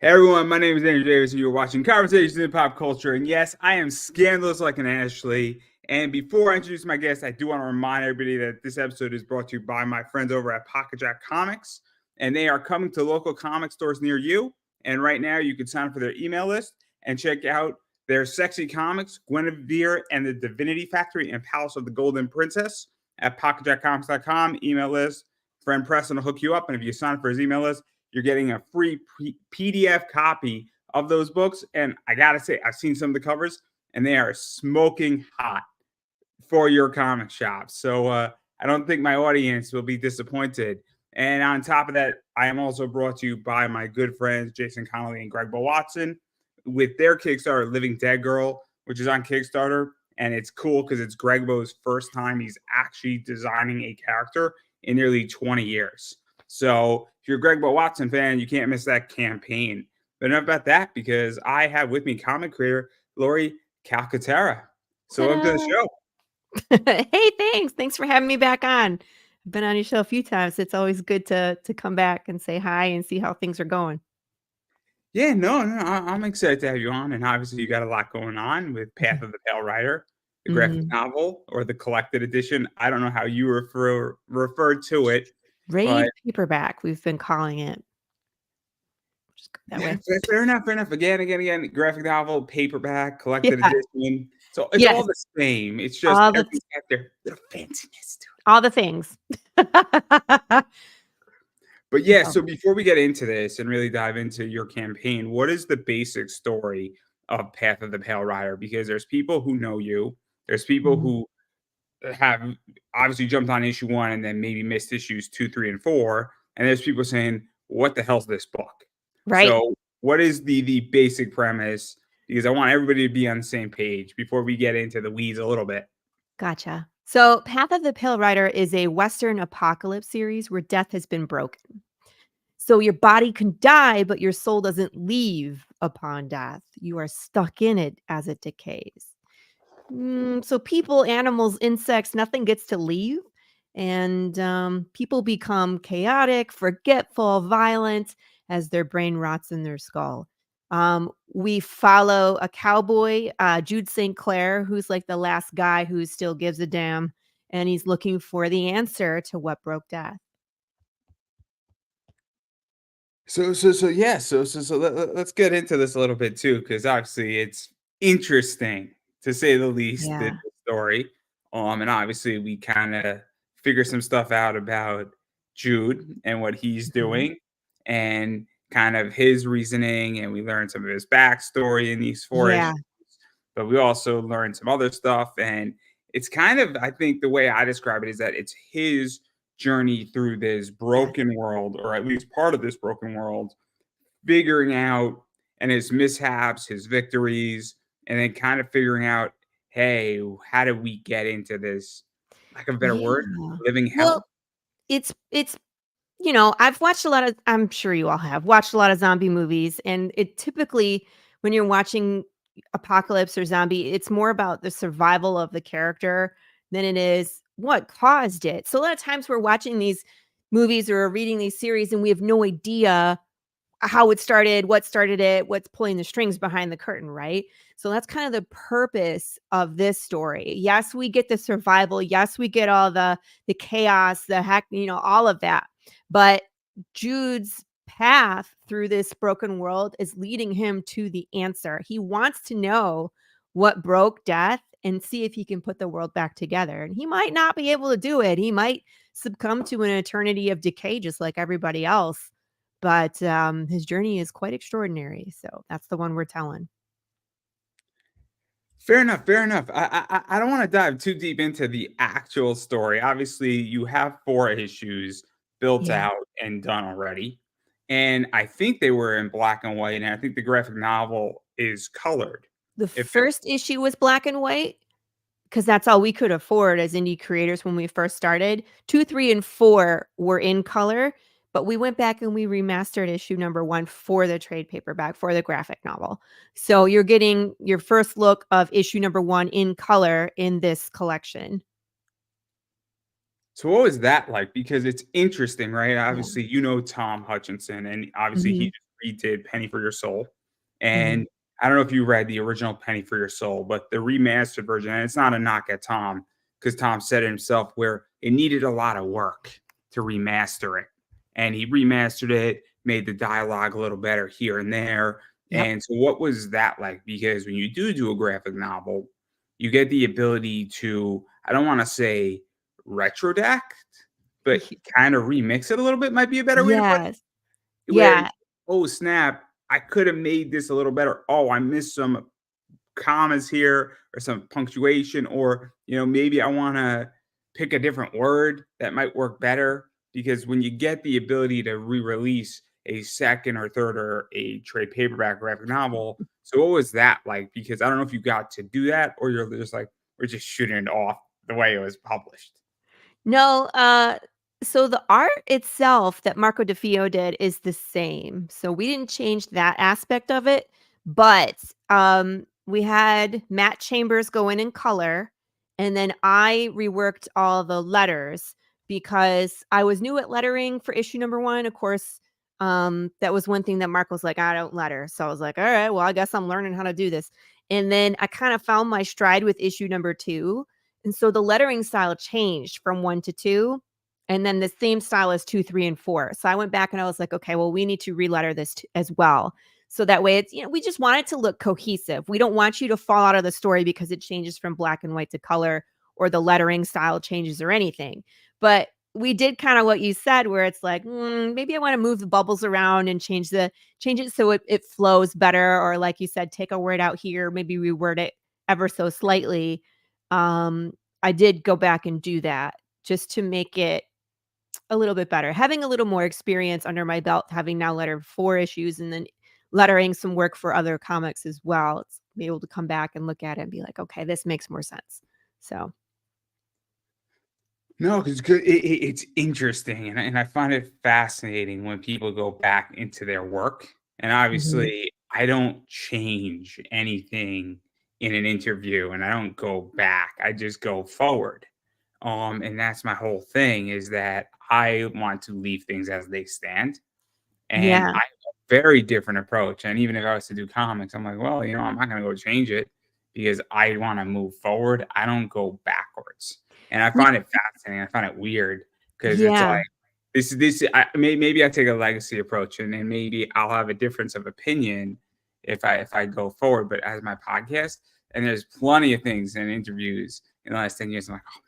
Hey everyone, my name is Andrew Davis, and you're watching Conversations in Pop Culture. And yes, I am scandalous like an Ashley. And before I introduce my guest, I do want to remind everybody that this episode is brought to you by my friends over at Pocket Jack Comics, and they are coming to local comic stores near you. And right now, you can sign up for their email list and check out their sexy comics, Guinevere and the Divinity Factory and Palace of the Golden Princess at pocketjackcomics.com. Email list. Friend Preston will hook you up, and if you sign up for his email list, you're getting a free PDF copy of those books. And I got to say, I've seen some of the covers and they are smoking hot for your comic shop. So I don't think my audience will be disappointed. And on top of that, I am also brought to you by my good friends, Jason Connolly and Greg Bo Watson, with their Kickstarter, Living Dead Girl, which is on Kickstarter. And it's cool because it's Greg Bo's first time he's actually designing a character in nearly 20 years. So if you're a Greg Bo Watson fan, you can't miss that campaign. But enough about that, because I have with me comic creator Laurie Calcaterra. So welcome to the show. Hey, thanks. Thanks for having me back on. I've been on your show a few times. It's always good to come back and say hi and see how things are going. Yeah, no, I'm excited to have you on. And obviously, you got a lot going on with Path of the Pale Rider, the graphic novel or the collected edition. I don't know how you refer to it. Trade paperback, we've been calling it. Just go that way. Fair enough. Again, graphic novel, paperback, collected edition. So it's all the same. It's just everything's got their little fanciness to it. All the things. But yeah, so before we get into this and really dive into your campaign, what is the basic story of Path of the Pale Rider? Because there's people who know you. There's people who have obviously jumped on issue 1 and then maybe missed issues 2, 3, and 4. And there's people saying, what the hell's this book? Right. So what is the basic premise? Because I want everybody to be on the same page before we get into the weeds a little bit. Gotcha. So Path of the Pale Rider is a Western apocalypse series where death has been broken. So your body can die, but your soul doesn't leave upon death. You are stuck in it as it decays. So people, animals, insects, nothing gets to leave. And people become chaotic, forgetful, violent as their brain rots in their skull. We follow a cowboy, Jude St. Clair, who's like the last guy who still gives a damn. And he's looking for the answer to what broke death. So let's get into this a little bit too, because obviously it's interesting to say the least, the story. And obviously we kind of figure some stuff out about Jude and what he's doing and kind of his reasoning, and we learn some of his backstory in these 4 issues. But we also learned some other stuff, and it's kind of, I think the way I describe it is that it's his journey through this broken world, or at least part of this broken world, figuring out, and his mishaps, his victories, and then kind of figuring out, hey, how did we get into this, lack of a better word, living hell? Well, it's I've watched a lot of, I'm sure you all have watched a lot of zombie movies, and it typically, when you're watching apocalypse or zombie, it's more about the survival of the character than it is what caused it. So a lot of times we're watching these movies or reading these series and we have no idea how it started, what started it, what's pulling the strings behind the curtain, right? So that's kind of the purpose of this story. Yes, we get the survival. Yes, we get all the chaos, the heck, all of that. But Jude's path through this broken world is leading him to the answer. He wants to know what broke death and see if he can put the world back together. And he might not be able to do it. He might succumb to an eternity of decay just like everybody else. But his journey is quite extraordinary. So that's the one we're telling. Fair enough. I don't want to dive too deep into the actual story. Obviously, you have 4 issues built out and done already. And I think they were in black and white. And I think the graphic novel is colored. The first issue was black and white because that's all we could afford as indie creators when we first started. 2, 3, and 4 were in color. But we went back and we remastered issue number 1 for the trade paperback, for the graphic novel. So you're getting your first look of issue number 1 in color in this collection. So what was that like? Because it's interesting, right? Obviously, Tom Hutchinson, and obviously he just redid Penny for Your Soul. Mhm. And I don't know if you read the original Penny for Your Soul, but the remastered version, and it's not a knock at Tom, because Tom said it himself, where it needed a lot of work to remaster it. And he remastered it, made the dialogue a little better here and there. Yep. And so, what was that like? Because when you do a graphic novel, you get the ability to, I don't want to say retrodact, but kind of remix it a little bit, might be a better way to put Yes. it. Where, Yeah. oh snap, I could have made this a little better. Oh, I missed some commas here or some punctuation, or maybe I want to pick a different word that might work better. Because when you get the ability to re-release a second or third or a trade paperback graphic novel, so what was that like? Because I don't know if you got to do that, or you're just like, we're just shooting it off the way it was published. No, so the art itself that Marco DeFeo did is the same. So we didn't change that aspect of it, but we had Matt Chambers go in color, and then I reworked all the letters because I was new at lettering for issue number 1. Of course, that was one thing that Mark was like, I don't letter. So I was like, all right, well, I guess I'm learning how to do this. And then I kind of found my stride with issue number 2, and so the lettering style changed from 1 to 2, and then the same style as 2, 3, and 4. So I went back and I was like, okay, well, we need to re-letter this as well. So that way it's, we just want it to look cohesive. We don't want you to fall out of the story because it changes from black and white to color, or the lettering style changes or anything. But we did kind of what you said, where it's like, maybe I want to move the bubbles around and change it so it flows better. Or like you said, take a word out here, maybe reword it ever so slightly. I did go back and do that just to make it a little bit better. Having a little more experience under my belt, having now lettered 4 issues and then lettering some work for other comics as well. It's be able to come back and look at it and be like, okay, this makes more sense. So, No, because it's interesting, and I find it fascinating when people go back into their work. And mhm. obviously, I don't change anything in an interview, and I don't go back. I just go forward. And that's my whole thing, is that I want to leave things as they stand. And Yeah. I have a very different approach. And even if I was to do comics, I'm like, well, I'm not going to go change it because I want to move forward. I don't go backwards. And I Y- find it fascinating. I find it weird because it's Yeah. like, maybe I take a legacy approach, and then maybe I'll have a difference of opinion if I go forward. But as my podcast, and there's plenty of things in interviews in the last 10 years, I'm like, oh,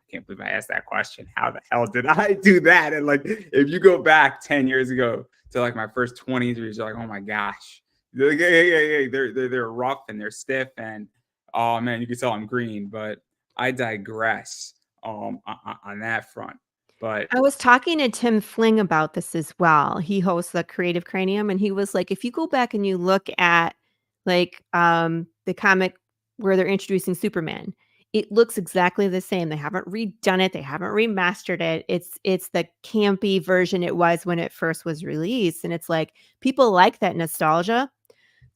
can't believe I asked that question. How the hell did I do that? And like, if you go back 10 years ago to like my first 20 interviews, you're like, oh my gosh, they're like, hey, they're rough and they're stiff, and oh man, you can tell I'm green. But I digress on that front. But I was talking to Tim Fling about this as well. He hosts the Creative Cranium, and he was like, if you go back and you look at like the comic where they're introducing Superman, it looks exactly the same. They haven't redone it, they haven't remastered it. It's the campy version it was when it first was released. And it's like people like that nostalgia.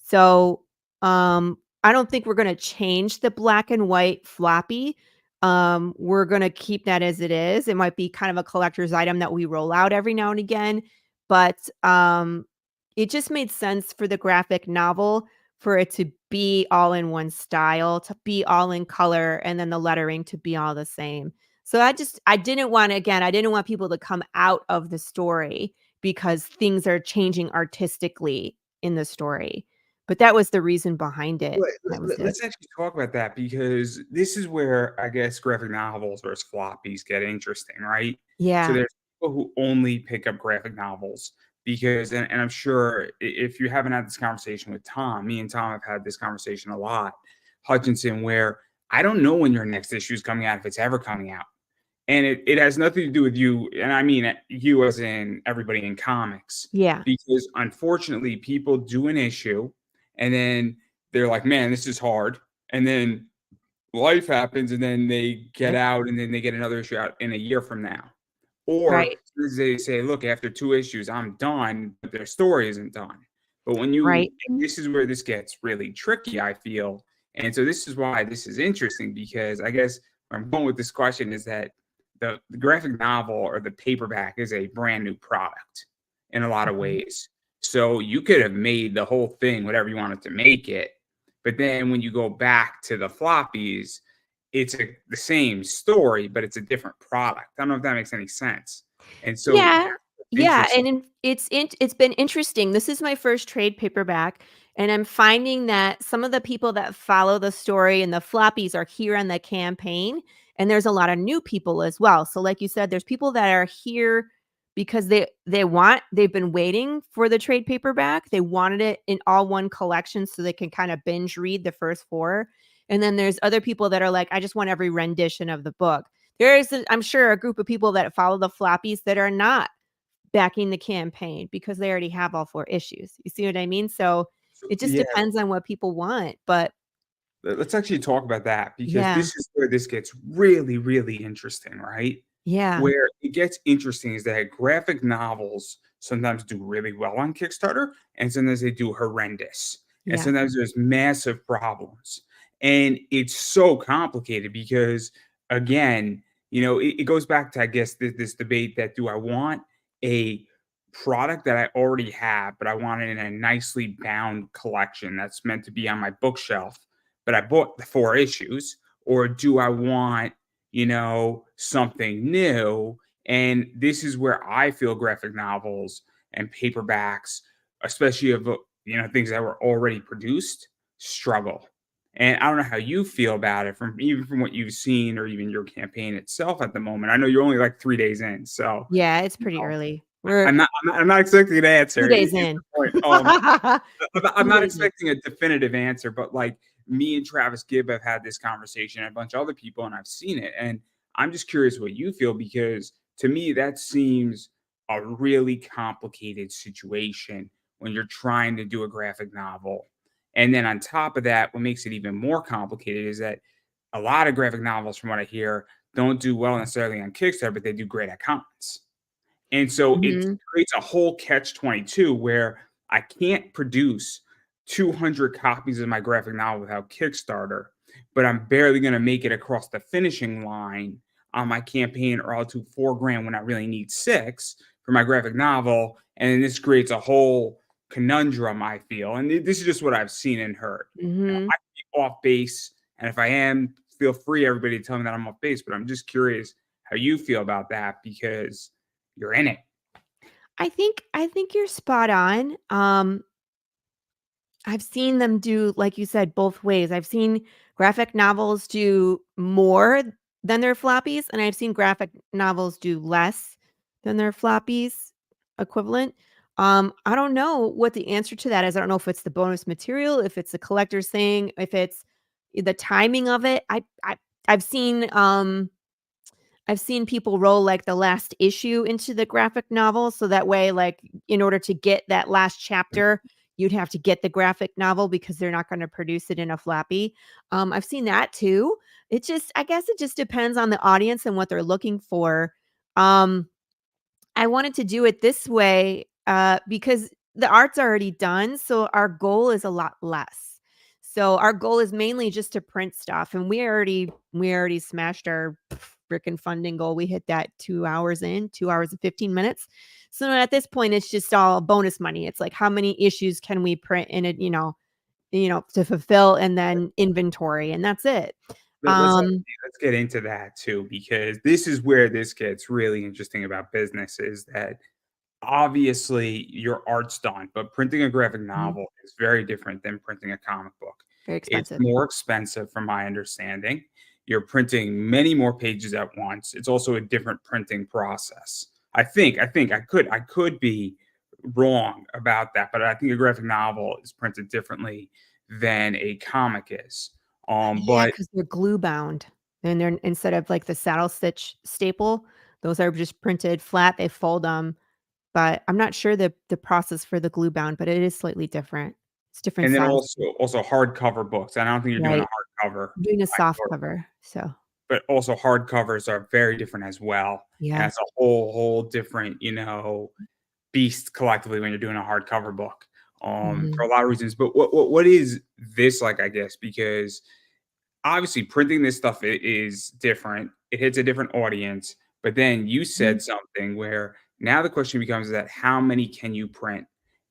So, I don't think we're gonna change the black and white floppy. We're gonna keep that as it is. It might be kind of a collector's item that we roll out every now and again, but, it just made sense for the graphic novel for it to be all in one style, to be all in color, and then the lettering to be all the same. So I didn't want, again, I didn't want people to come out of the story because things are changing artistically in the story. But that was the reason behind it. That was it. let's actually talk about that, because this is where I guess graphic novels versus floppies get interesting, right? So Yeah. there's people who only pick up graphic novels because, and I'm sure if you haven't had this conversation with Tom, me and Tom have had this conversation a lot, Hutchinson, where I don't know when your next issue is coming out, if it's ever coming out. And it has nothing to do with you. And I mean you as in everybody in comics, Yeah. because unfortunately people do an issue and then they're like, man, this is hard. And then life happens and then they get Yep. out and then they get another issue out in a year from now. Or Right. they say, look, after 2 issues, I'm done, but their story isn't done. But when you, Right. and this is where this gets really tricky, I feel. And so this is why this is interesting, because I guess where I'm going with this question is that the graphic novel or the paperback is a brand new product in a lot of Mhm. ways. So you could have made the whole thing whatever you wanted to make it. But then when you go back to the floppies, the same story, but it's a different product. I don't know if that makes any sense. And so Yeah. that's Yeah, interesting. and it's been interesting. This is my first trade paperback, and I'm finding that some of the people that follow the story and the floppies are here on the campaign, and there's a lot of new people as well. So like you said, there's people that are here because they've been waiting for the trade paperback. They wanted it in all one collection so they can kind of binge read the first 4. And then there's other people that are like, I just want every rendition of the book. There is, I'm sure, a group of people that follow the floppies that are not backing the campaign because they already have all 4 issues. You see what I mean? So So, it just yeah, depends on what people want. But let's actually talk about that because yeah, this is where this gets really, really interesting, right? yeah, Where it gets interesting is that graphic novels sometimes do really well on Kickstarter, and sometimes they do horrendous, and yeah. sometimes there's massive problems. And it's so complicated because, again, it goes back to, I guess, this debate that do I want a product that I already have, but I want it in a nicely bound collection that's meant to be on my bookshelf, but I bought the 4 issues, or do I want something new? And this is where I feel graphic novels and paperbacks, especially of things that were already produced, struggle. And I don't know how you feel about it from what you've seen or even your campaign itself at the moment. I know you're only like 3 days in, so Yeah, it's you pretty know, early. We're I'm not expecting an 2 answer. days Is in. the point. We're I'm 2 not days in. expecting a definitive answer, but like me and Travis Gibb have had this conversation, and a bunch of other people, and I've seen it. And I'm just curious what you feel because to me, that seems a really complicated situation when you're trying to do a graphic novel. And then on top of that, what makes it even more complicated is that a lot of graphic novels, from what I hear, don't do well necessarily on Kickstarter, but they do great at commons. And so it Mhm. creates a whole catch 22 where I can't produce 200 copies of my graphic novel without Kickstarter, but I'm barely going to make it across the finishing line on my campaign, or I'll do 4 grand when I really need 6 for my graphic novel. And then this creates a whole conundrum, I feel. And this is just what I've seen and heard. I Mhm. can be off base. And if I am, feel free, everybody, to tell me that I'm off base. But I'm just curious how you feel about that because you're in it. I think you're spot on. I've seen them do, like you said, both ways. I've seen graphic novels do more than their floppies, and I've seen graphic novels do less than their floppies equivalent. I don't know what the answer to that is. I don't know if it's the bonus material, if it's a collector's thing, if it's the timing of it. I've seen I've seen people roll, like, the last issue into the graphic novel, so that way, like, in order to get that last chapter, you'd have to get the graphic novel because they're not gonna produce it in a floppy. I've seen that too. I guess it just depends on the audience and what they're looking for. Um I wanted to do it this way, because the art's already done, so our goal is a lot less. So our goal is mainly just to print stuff, and we already smashed our frickin' funding goal. We hit that 2 hours in, 2 hours and 15 minutes. So at this point, it's just all bonus money. It's like how many issues can we print in it, to fulfill, and then inventory, and that's it. Let's Um let's get into that too, because this is where this gets really interesting about business is that obviously your art's done, but printing a graphic Mhm. novel is very different than printing a comic book. Very It's expensive. more expensive from my understanding. You're printing many more pages at once. It's also a different printing process. I could be wrong about that, but I think a graphic novel is printed differently than a comic is. Yeah, But because 'cause they're glue bound, and they're instead of, like, the saddle stitch staple, those are just printed flat, they fold them. But I'm not sure the process for the glue bound, but it is slightly different. It's different and then size. also hardcover books, and I don't think you're doing a Right. hardcover. I'm doing a I soft thought cover, so but also hardcovers are very different as well, and yeah. it's a whole different, beast collectively when you're doing a hardcover book, for Mhm. a lot of reasons. But what is this like, I guess? Because obviously printing this stuff is different. It hits a different audience. But then you Mhm. said something where now the question becomes that how many can you print?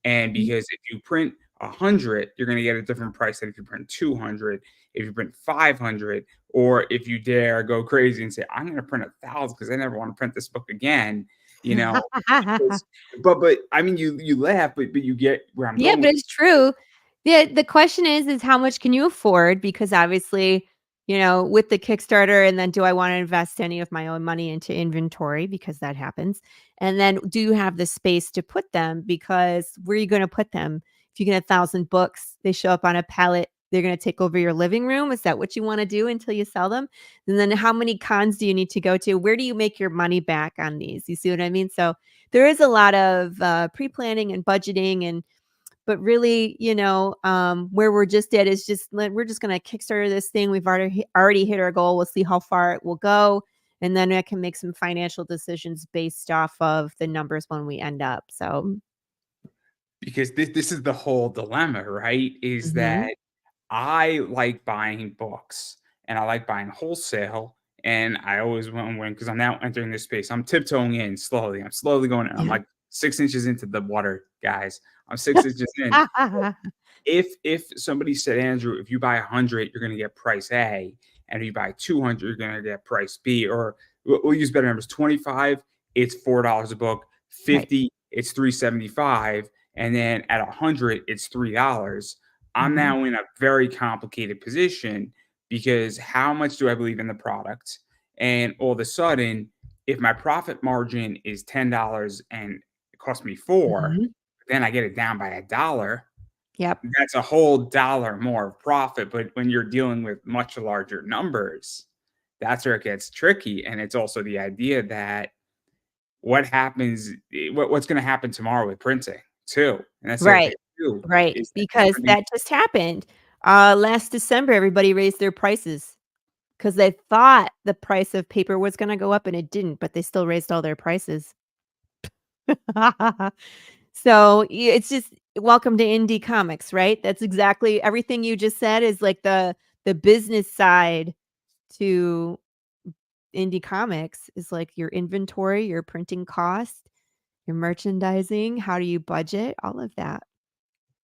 And Mhm. because if you print 100, you're going to get a different price than if you print 200, if you print 500, or if you dare go crazy and say, I'm going to print 1,000 because I never want to print this book again, you know. Because, but I mean, you laugh, but you get where I'm Yeah, going but with it's true. The question is how much can you afford? Because obviously, with the Kickstarter, and then do I wanna invest any of my own money into inventory, because that happens, and then do you have the space to put them, because where are you gonna put them? If you get 1,000 books, they show up on a pallet, they're gonna take over your living room. Is that what you wanna do until you sell them? And then how many cons do you need to go to? Where do you make your money back on these? You see what I mean? So, there is a lot of, pre-planning and budgeting, but really, where we're just at is we're just gonna kickstarter this thing. We've already hit our goal. We'll see how far it will go, and then I can make some financial decisions based off of the numbers when we end up. So, because this is the whole dilemma, right? Is mhm, that I like buying books and I like buying wholesale. And I always want to win because I'm now entering this space. I'm tiptoeing in slowly. I'm slowly going in. I'm yeah. like 6 inches into the water, guys. I'm 6 inches in. If somebody said, Andrew, if you buy 100, you're going to get price A, and if you buy 200, you're going to get price B, or we'll use better numbers. 25, it's $4 a book. Right. 50, it's 375, and then at 100, it's $3. I'm Mhm, now in a very complicated position because how much do I believe in the product? And all of a sudden, if my profit margin is $10 and it cost me four, mhm. then I get it down by $1. Yep. That's a whole dollar more of profit. But when you're dealing with much larger numbers, that's where it gets tricky. And it's also the idea that what happens, what's going to happen tomorrow with printing too. And that's the other thing Right. too Right. is that Because printing. that just happened. Last December, everybody raised their prices because they thought the price of paper was gonna go up, and it didn't, but they still raised all their prices. So, it's just welcome to indie comics, right? That's exactly everything you just said is like the business side to indie comics is like your inventory, your printing cost, your merchandising, how do you budget, all of that.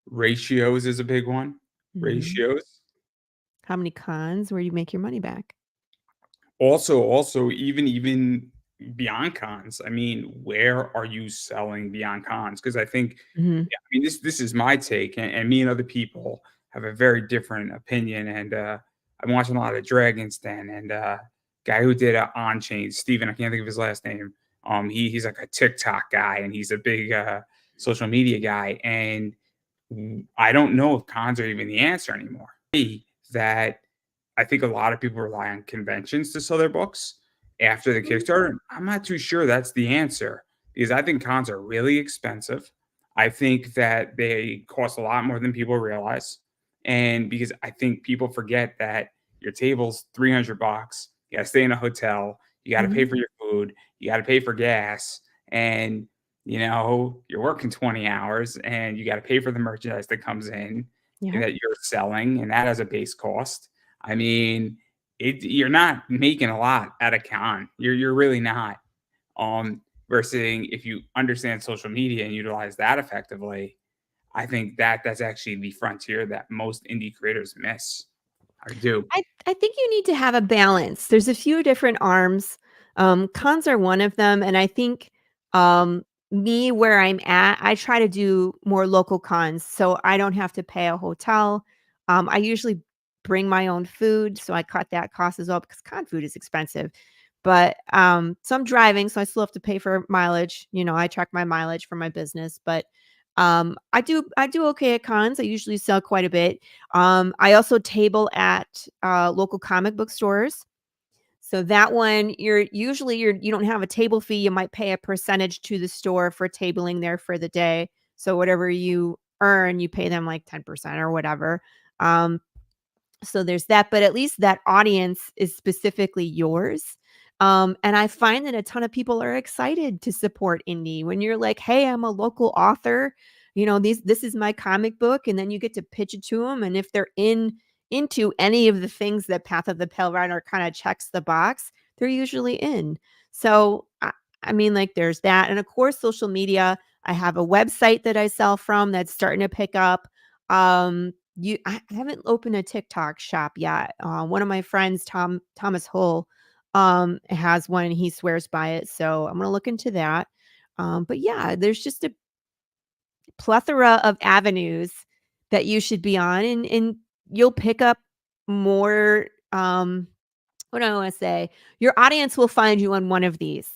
Ratios is a big one. Mhm. Ratios. How many cons, where do you make your money back? Also, even beyond cons. I mean, where are you selling beyond cons? Because I think, Mhm. yeah, I mean, this is my take, and me and other people have a very different opinion. And I'm watching a lot of Dragon's Den, and guy who did On Chain, Steven, I can't think of his last name. He's like a TikTok guy, and he's a big social media guy. And I don't know if cons are even the answer anymore. That I think a lot of people rely on conventions to sell their books after the Mm, Kickstarter. I'm not too sure that's the answer because I think cons are really expensive. I think that they cost a lot more than people realize. And because I think people forget that your table's 300 bucks, you got to stay in a hotel, you got to pay mhm. for your food, you got to pay for gas, and you're working 20 hours and you got to pay for the merchandise that comes in Yep. that you're selling, and that has a base cost. I mean, you're not making a lot at a con. You're really not. Versus if you understand social media and utilize that effectively, I think that's actually the frontier that most indie creators miss. I do. I think you need to have a balance. There's a few different arms. Cons are one of them, and I think, me, where I'm at, I try to do more local cons, so I don't have to pay a hotel. I usually bring my own food, so I cut that cost as well because con food is expensive. But, so I'm driving, so I still have to pay for mileage. I track my mileage for my business, but, I do okay at cons. I usually sell quite a bit. I also table at, local comic book stores. So that one, you don't have a table fee. You might pay a percentage to the store for tabling there for the day. So whatever you earn, you pay them like 10% or whatever. Um, so there's that, but at least that audience is specifically yours. And I find that a ton of people are excited to support indie when you're like, "Hey, I'm a local author. This is my comic book," and then you get to pitch it to them. And if they're into any of the things that Path of the Pale Rider kind of checks the box, they're usually in. So I mean, like, there's that, and of course, social media. I have a website that I sell from that's starting to pick up. I haven't opened a TikTok shop yet. One of my friends, Thomas Hull, has one and he swears by it. So I'm gonna look into that. But yeah, there's just a plethora of avenues that you should be on, and you'll pick up more. What do I want to say? Your audience will find you on one of these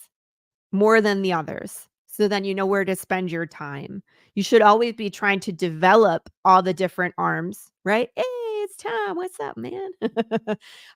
more than the others. So then you know where to spend your time. You should always be trying to develop all the different arms, right? Hey, it's Tom. What's up, man?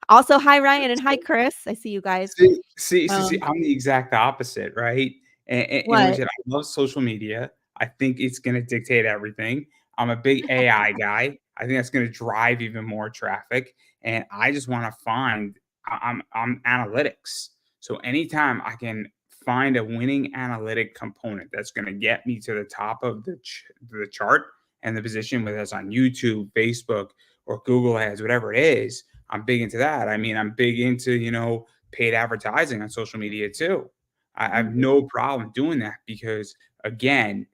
Also, hi Ryan and hi Chris. I see you guys. See, Um, I'm the exact opposite, right? In which what? I love social media. I think it's going to dictate everything. I'm a big AI guy. I think that's going to drive even more traffic, and I just want to find. I'm analytics. So anytime I can find a winning analytic component that's going to get me to the top of the chart and the position, whether it's on YouTube, Facebook, or Google Ads, whatever it is, I'm big into that. I mean, I'm big into, paid advertising on social media too. I have Mhm. no problem doing that because, again,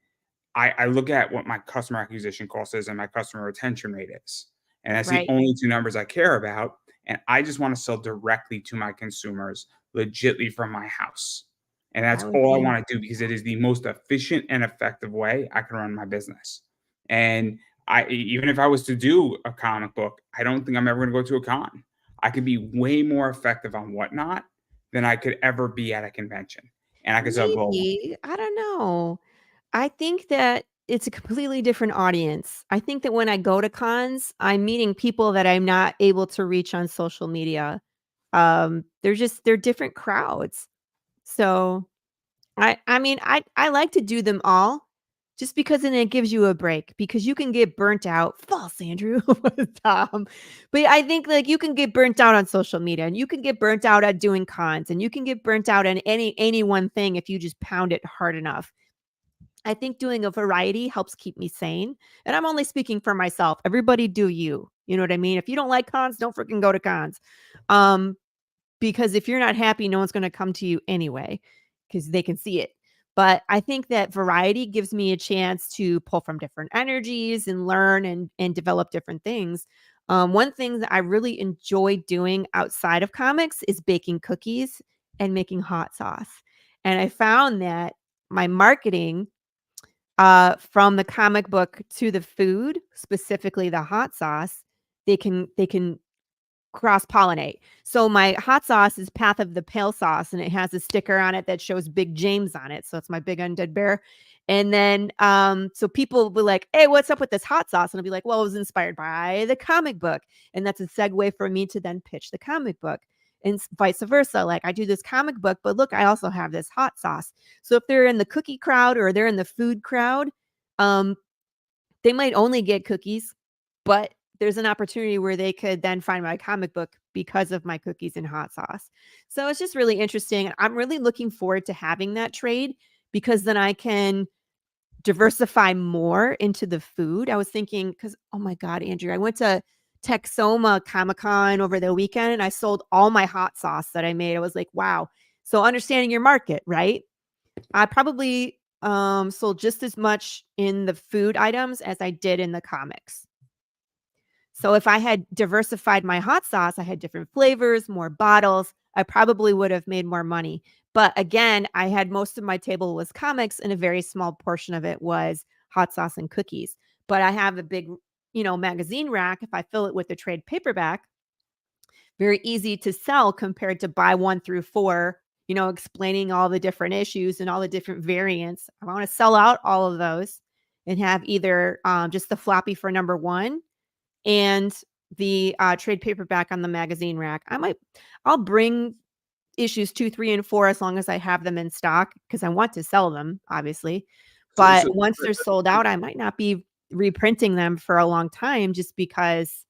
I look at what my customer acquisition cost is and my customer retention rate is. And that's the Right. only two numbers I care about. And I just want to sell directly to my consumers, legitly from my house. And I that's would all I say want to do because it is the most efficient and effective way I can run my business. And even if I was to do a comic book, I don't think I'm ever going to go to a con. I could be way more effective on Whatnot than I could ever be at a convention. And I could sell global. maybe. I don't know. I think that it's a completely different audience. I think that when I go to cons, I'm meeting people that I'm not able to reach on social media. They're different crowds. So I mean, I like to do them all just because then it gives you a break because you can get burnt out. False, Andrew. Tom. But I think like you can get burnt out on social media and you can get burnt out at doing cons and you can get burnt out on any one thing if you just pound it hard enough. I think doing a variety helps keep me sane. And I'm only speaking for myself. Everybody do you. You know what I mean? If you don't like cons, don't freaking go to cons. Um, because if you're not happy, no one's going to come to you anyway because they can see it. But I think that variety gives me a chance to pull from different energies and learn and develop different things. One thing that I really enjoy doing outside of comics is baking cookies and making hot sauce. And I found that my marketing from the comic book to the food, specifically the hot sauce, they can cross-pollinate. So my hot sauce is Path of the Pale sauce, and it has a sticker on it that shows Big James on it, so it's my big undead bear. And then, so people will be like, "Hey, what's up with this hot sauce?" And I'll be like, "Well, it was inspired by the comic book." And that's a segue for me to then pitch the comic book, and vice versa. Like, I do this comic book, but look, I also have this hot sauce. So if they're in the cookie crowd or they're in the food crowd, um, they might only get cookies, but there's an opportunity where they could then find my comic book because of my cookies and hot sauce. So it's just really interesting. I'm really looking forward to having that trade because then I can diversify more into the food. I was thinking, because, oh my God, Andrew, I went to Texoma Comic Con over the weekend and I sold all my hot sauce that I made. I was like, wow. So understanding your market, right? I probably sold just as much in the food items as I did in the comics. So if I had diversified my hot sauce, I had different flavors, more bottles, I probably would have made more money. But again, I had most of my table was comics and a very small portion of it was hot sauce and cookies. But I have a big, magazine rack. If I fill it with the trade paperback, very easy to sell compared to buy 1 through 4, explaining all the different issues and all the different variants. I want to sell out all of those and have either just the floppy for number 1 and the trade paperback on the magazine rack. I'll bring issues 2, 3, and 4 as long as I have them in stock because I want to sell them, obviously. So, But so once they're sold out, I might not be reprinting them for a long time just because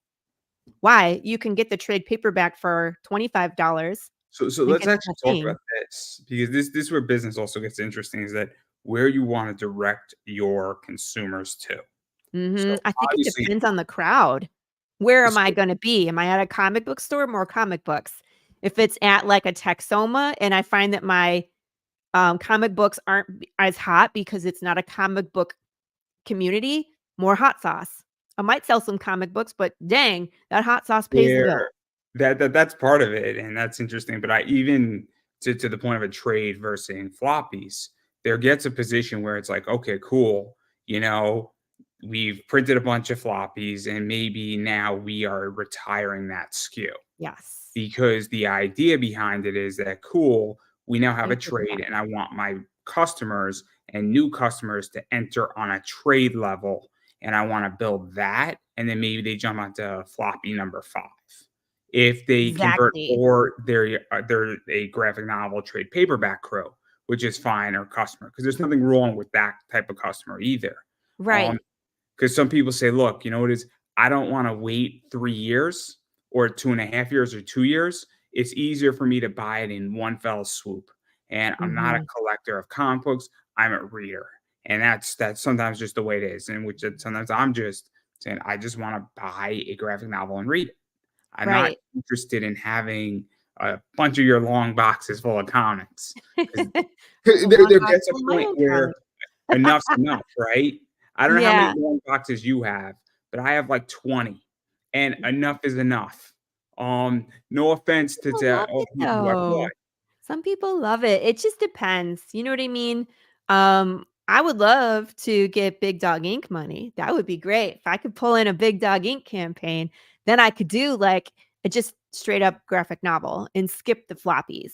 why? You can get the trade paperback for $25 So and let's get the actually whole talk about thing. this because this is where business also gets interesting is that where you want to direct your consumers to. So I think it obviously, depends on the crowd. Where am I so, gonna be? Am I at a comic book store? More comic books. If it's at, like, a Texoma and I find that my Comic books aren't as hot because it's not a comic book community. More hot sauce. I might sell some comic books, but dang, that hot sauce pays the bill. There that's part of it, and that's interesting, but I even to the point of a trade versus floppies, there gets a position where it's like, "Okay, cool, you know, we've printed a bunch of floppies, and maybe now we are retiring that SKU." Yes. Because the idea behind it is that, cool, we now have a Thank you for trade, that. and I want my customers and new customers to enter on a trade level, and I want to build that, and then maybe they jump onto floppy number 5 if they convert, Exactly. or they're a graphic novel trade paperback crew, which is fine, or customer, because there's nothing wrong with that type of customer either. um Right. because some people say, look, you know what it is? I don't want to wait 3 years or 2.5 years or 2 years. It's easier for me to buy it in one fell swoop. And I'm not a Mhm. collector of comic books. I'm a reader. And that's sometimes just the way it is. And which sometimes I'm just saying, I just want to buy a graphic novel and read it. I'm not Right. interested in having a bunch of your long boxes full of comics. Because I have a long there box gets a full of my point own where comics. enough's enough, right? I don't know how many Yeah. long boxes you have, but I have like 20, and enough is enough. No offense to People love it people, what? though. Some people love it. It just depends. You know what I mean? I would love to get Big Dog Ink money. That would be great. If I could pull in a Big Dog Ink campaign, then I could do like a just straight up graphic novel and skip the floppies.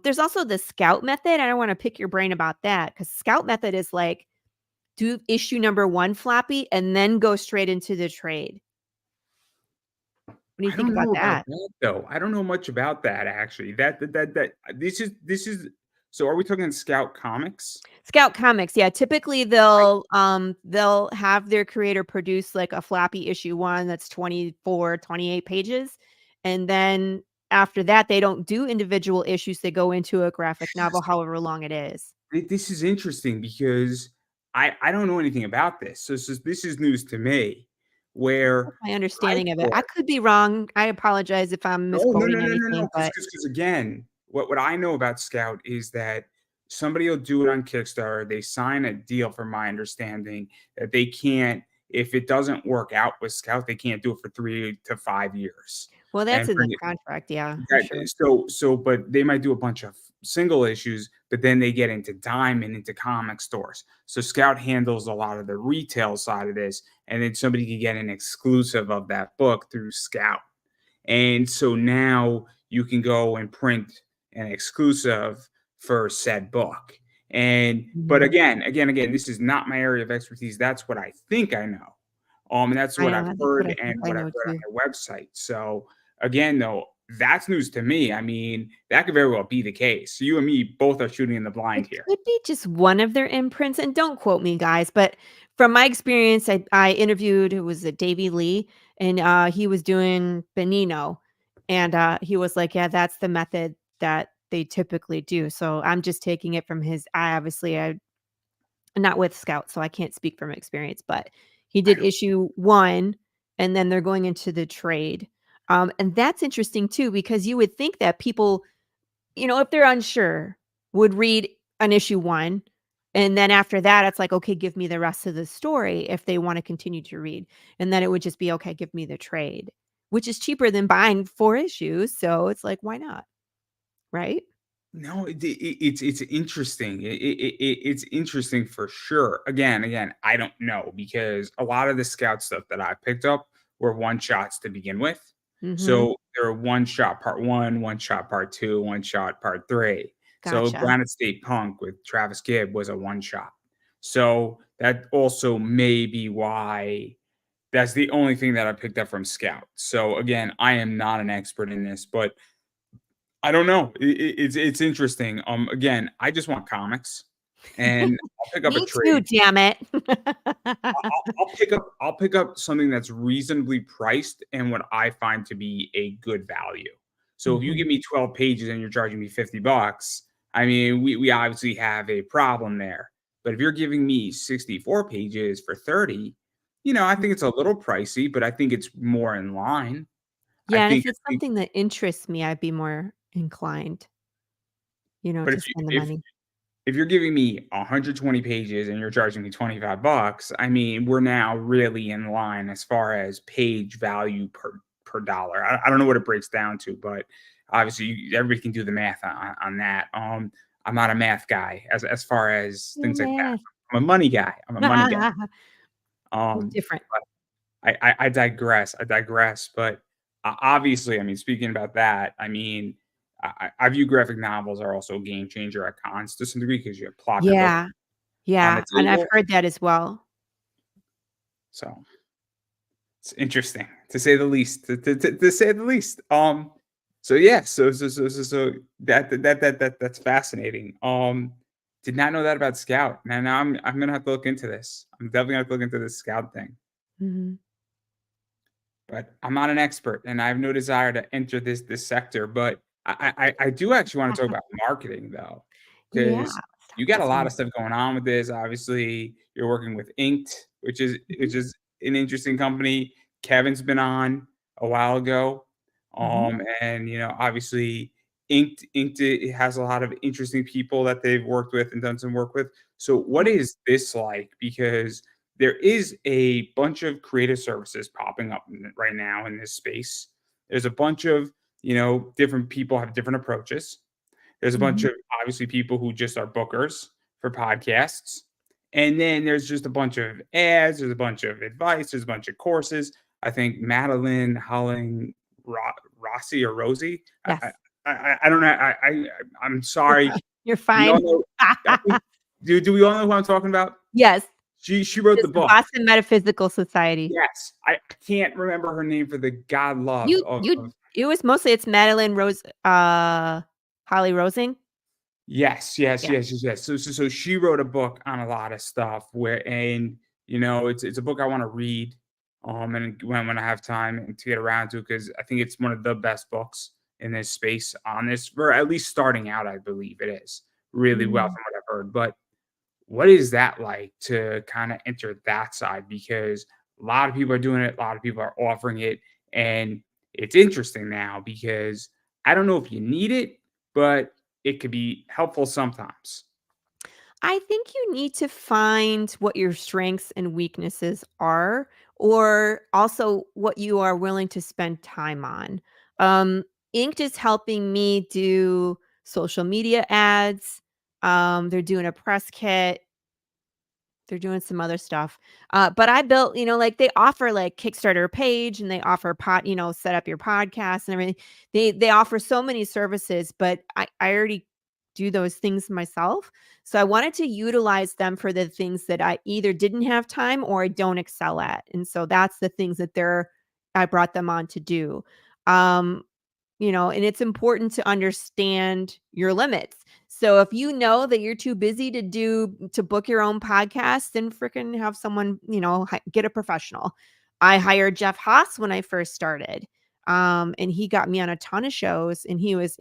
There's also the Scout method. I don't want to pick your brain about that because Scout method is like do issue number 1 floppy and then go straight into the trade. What do you I think don't about know about that? that though. I don't know much about that actually. That this is so are we talking Scout Comics? Scout Comics, yeah, typically I they'll have their creator produce, like, a floppy issue 1 that's 24, 28 pages, and then after that, they don't do individual issues, they go into a graphic novel however long it is. this is interesting because I don't know anything about this. So this is news to me where That's my I understanding of it. I thought, could be wrong, I apologize if I'm no, no, no, misquoting no, no, anything, no. but Because again, what I know about Scout is that somebody will do it on Kickstarter. They sign a deal, from my understanding, that they can't, if it doesn't work out with Scout, they can't do it for 3 to 5 years. well, that's And in the bring it contract, yeah, I'm that sure. but they might do a bunch of single issues, but then they get into Diamond, into comic stores. So Scout handles a lot of the retail side of this, and then somebody can get an exclusive of that book through Scout. And so now you can go and print an exclusive for said book. And but Mhm. again, this is not my area of expertise. That's what I think I know. And that's what I've That's what heard I and think I what I've know read on too. their website. So again, though, that's news to me. I mean, that could very well be the case. So you and me both are shooting in the It blind here. could be just one of their imprints, and don't quote me, guys, but from my experience, I interviewed it was a Davy Lee, and, he was doing Benino, and, he was like, "Yeah, that's the method that they typically do." So I'm just taking it from his I'm not with Scout, so I can't speak from experience, but he I did don't issue 1, and then they're going into the trade. And that's interesting too because you would think that people if they're unsure, would read an issue 1, and then after that, it's like, "Okay, give me the rest of the story," if they wanna continue to read, and then it would just be, "Okay, give me the trade," which is cheaper than buying 4 issues, so it's like, why not? Right? No, it's interesting. It's interesting for sure. Again, I don't know because a lot of the scout stuff that I picked up were one shots to begin with. Mhm. So there were one shot part one, one shot part two, one shot part three. So Gotcha. Granite State Punk with Travis Gibb was a one shot. So that also may be why that's the only thing that I picked up from Scout. So again, I am not an expert in this, but I don't know. It's interesting. Again, I just want comics, and I'll pick up a Me too, trade. damn it. I'll pick up something that's reasonably priced and what I find to be a good value. So if you Mhm. give me 12 pages and you're charging me $50, I mean, we obviously have a problem there. But if you're giving me 64 pages for 30, I think it's a little pricey, but I think it's more in line. I Yeah, and think if it's something that interests me, I'd be more inclined, But to spend the if money. if you're giving me 120 pages and you're charging me $25, I mean, we're now really in line as far as page value per dollar. I don't know what it breaks down to, but obviously everybody can do the math on that. I'm not a math guy as far as Your things like that. math. I'm a money guy. I'm a money guy. Well, Um, different. I digress. I digress. But obviously, I mean, speaking about that, I mean, I view graphic novels are also a game changer at cons to some degree because you have plot development Yeah. on the Yeah, and I've table. heard that as well. So it's interesting to say the least. To say the least. So yeah. So that's fascinating. Did not know that about Scout. Now I'm gonna have to look into this. I'm definitely gonna have to look into this Scout thing. Mhm. But I'm not an expert, and I have no desire to enter this sector. But I do actually want to talk about marketing though, Yeah, because let's talk you got about a some lot of marketing. stuff going on with this. Obviously, you're working with Inked, Mhm, which is an interesting company. Kevin's been on a while ago, mhm. and obviously Inked it has a lot of interesting people that they've worked with and done some work with. So, what Yeah, is this like? Because there is a bunch of creative services popping up right now in this space. There's a bunch of, different people have different approaches. There's a bunch mhm. of obviously people who just are bookers for podcasts. And then there's just a bunch of ads, there's a bunch of advice, there's a bunch of courses. I think Madeline Holling Rossi or Rosie. Yes, I don't know. I'm you're sorry. fine. You're We all fine. know. I think, do we all know who I'm talking about? Yes, She wrote the it's the book. Boston Metaphysical Society. Yes, I can't remember her name for the god love You you it was mostly it's Madeline Rose Holly Rosing? yes, yes, Yeah. yes, yes, yes. So she wrote a book on a lot of stuff it's a book I want to read, and when I have time and to get around to because I think it's one of the best books in this space on this for at least starting out. I believe it is really well Mm. from what I've heard, but what is that like to kind of enter that side? Because a lot of people are doing it, a lot of people are offering it, and it's interesting now because I don't know if you need it, but it could be helpful sometimes. I think you need to find what your strengths and weaknesses are, or also what you are willing to spend time on. Um, Inked is helping me do social media ads. They're doing a press kit. They're doing some other stuff. But I built, like they offer like Kickstarter page and they offer set up your podcast and everything. They offer so many services, but I already do those things myself. So I wanted to utilize them for the things that I either didn't have time or I don't excel at. And so that's the things that I brought them on to do. Um, and it's important to understand your limits. So if you know that you're too busy to book your own podcast, then freaking have someone, get a professional. I hired Jeff Haas when I first started. And he got me on a ton of shows and he was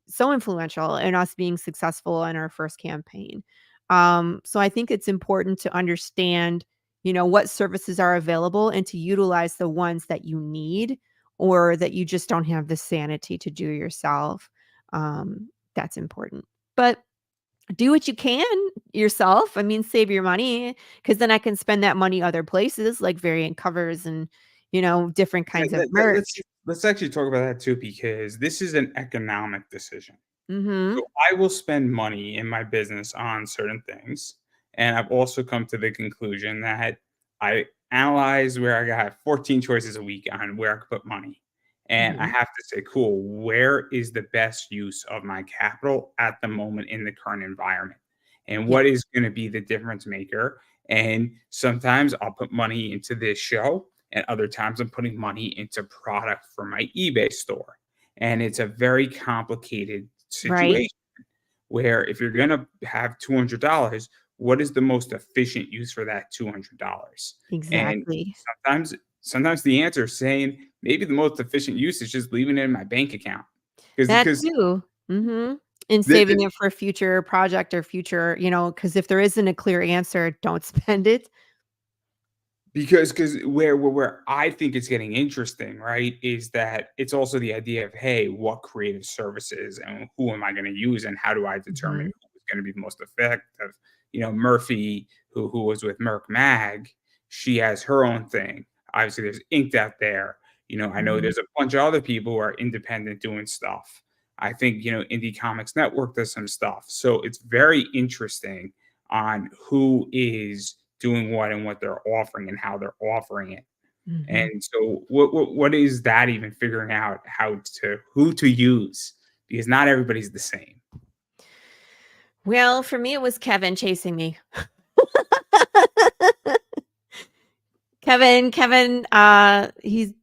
so influential in us being successful in our first campaign. So I think it's important to understand, what services are available and to utilize the ones that you need or that you just don't have the sanity to do yourself. That's important. But do what you can yourself. I mean, save your money because then I can spend that money other places like variant covers and, different Yeah, kinds of merch. let's actually talk about that too because this is an economic decision. Mhm. So I will spend money in my business on certain things. And I've also come to the conclusion that I analyze where I got 14 choices a week on where I could put money. And I Mhm. have to say, cool, where is the best use of my capital at the moment in the current environment? And Yeah. what is going to be the difference maker? And sometimes I'll put money into this show, and other times I'm putting money into product for my eBay store. And it's a very complicated Right. situation where if you're going to have $200, what is the most efficient use for that $200? And Exactly. sometimes sometimes the answer is saying maybe the most efficient use is just leaving it in my bank account. That Because too. Mhm. And the, saving it for a future project or future, because if there isn't a clear answer, don't spend it. because where I think it's getting interesting, right, is that it's also the idea of, hey, what creative services and who am I going to use and how do I determine Mhm. who going to be the most effective. Murphy, who was with Merc Mag, she has her own thing. Obviously, there's Inked out there. I know there's a bunch of other people who are independent doing stuff. I think, Indie Comics Network does some stuff. So it's very interesting on who is doing what and what they're offering and how they're offering it. And so what is that even figuring out who to use? Because not everybody's the same. Well, for me, it was Kevin chasing me. Kevin, he's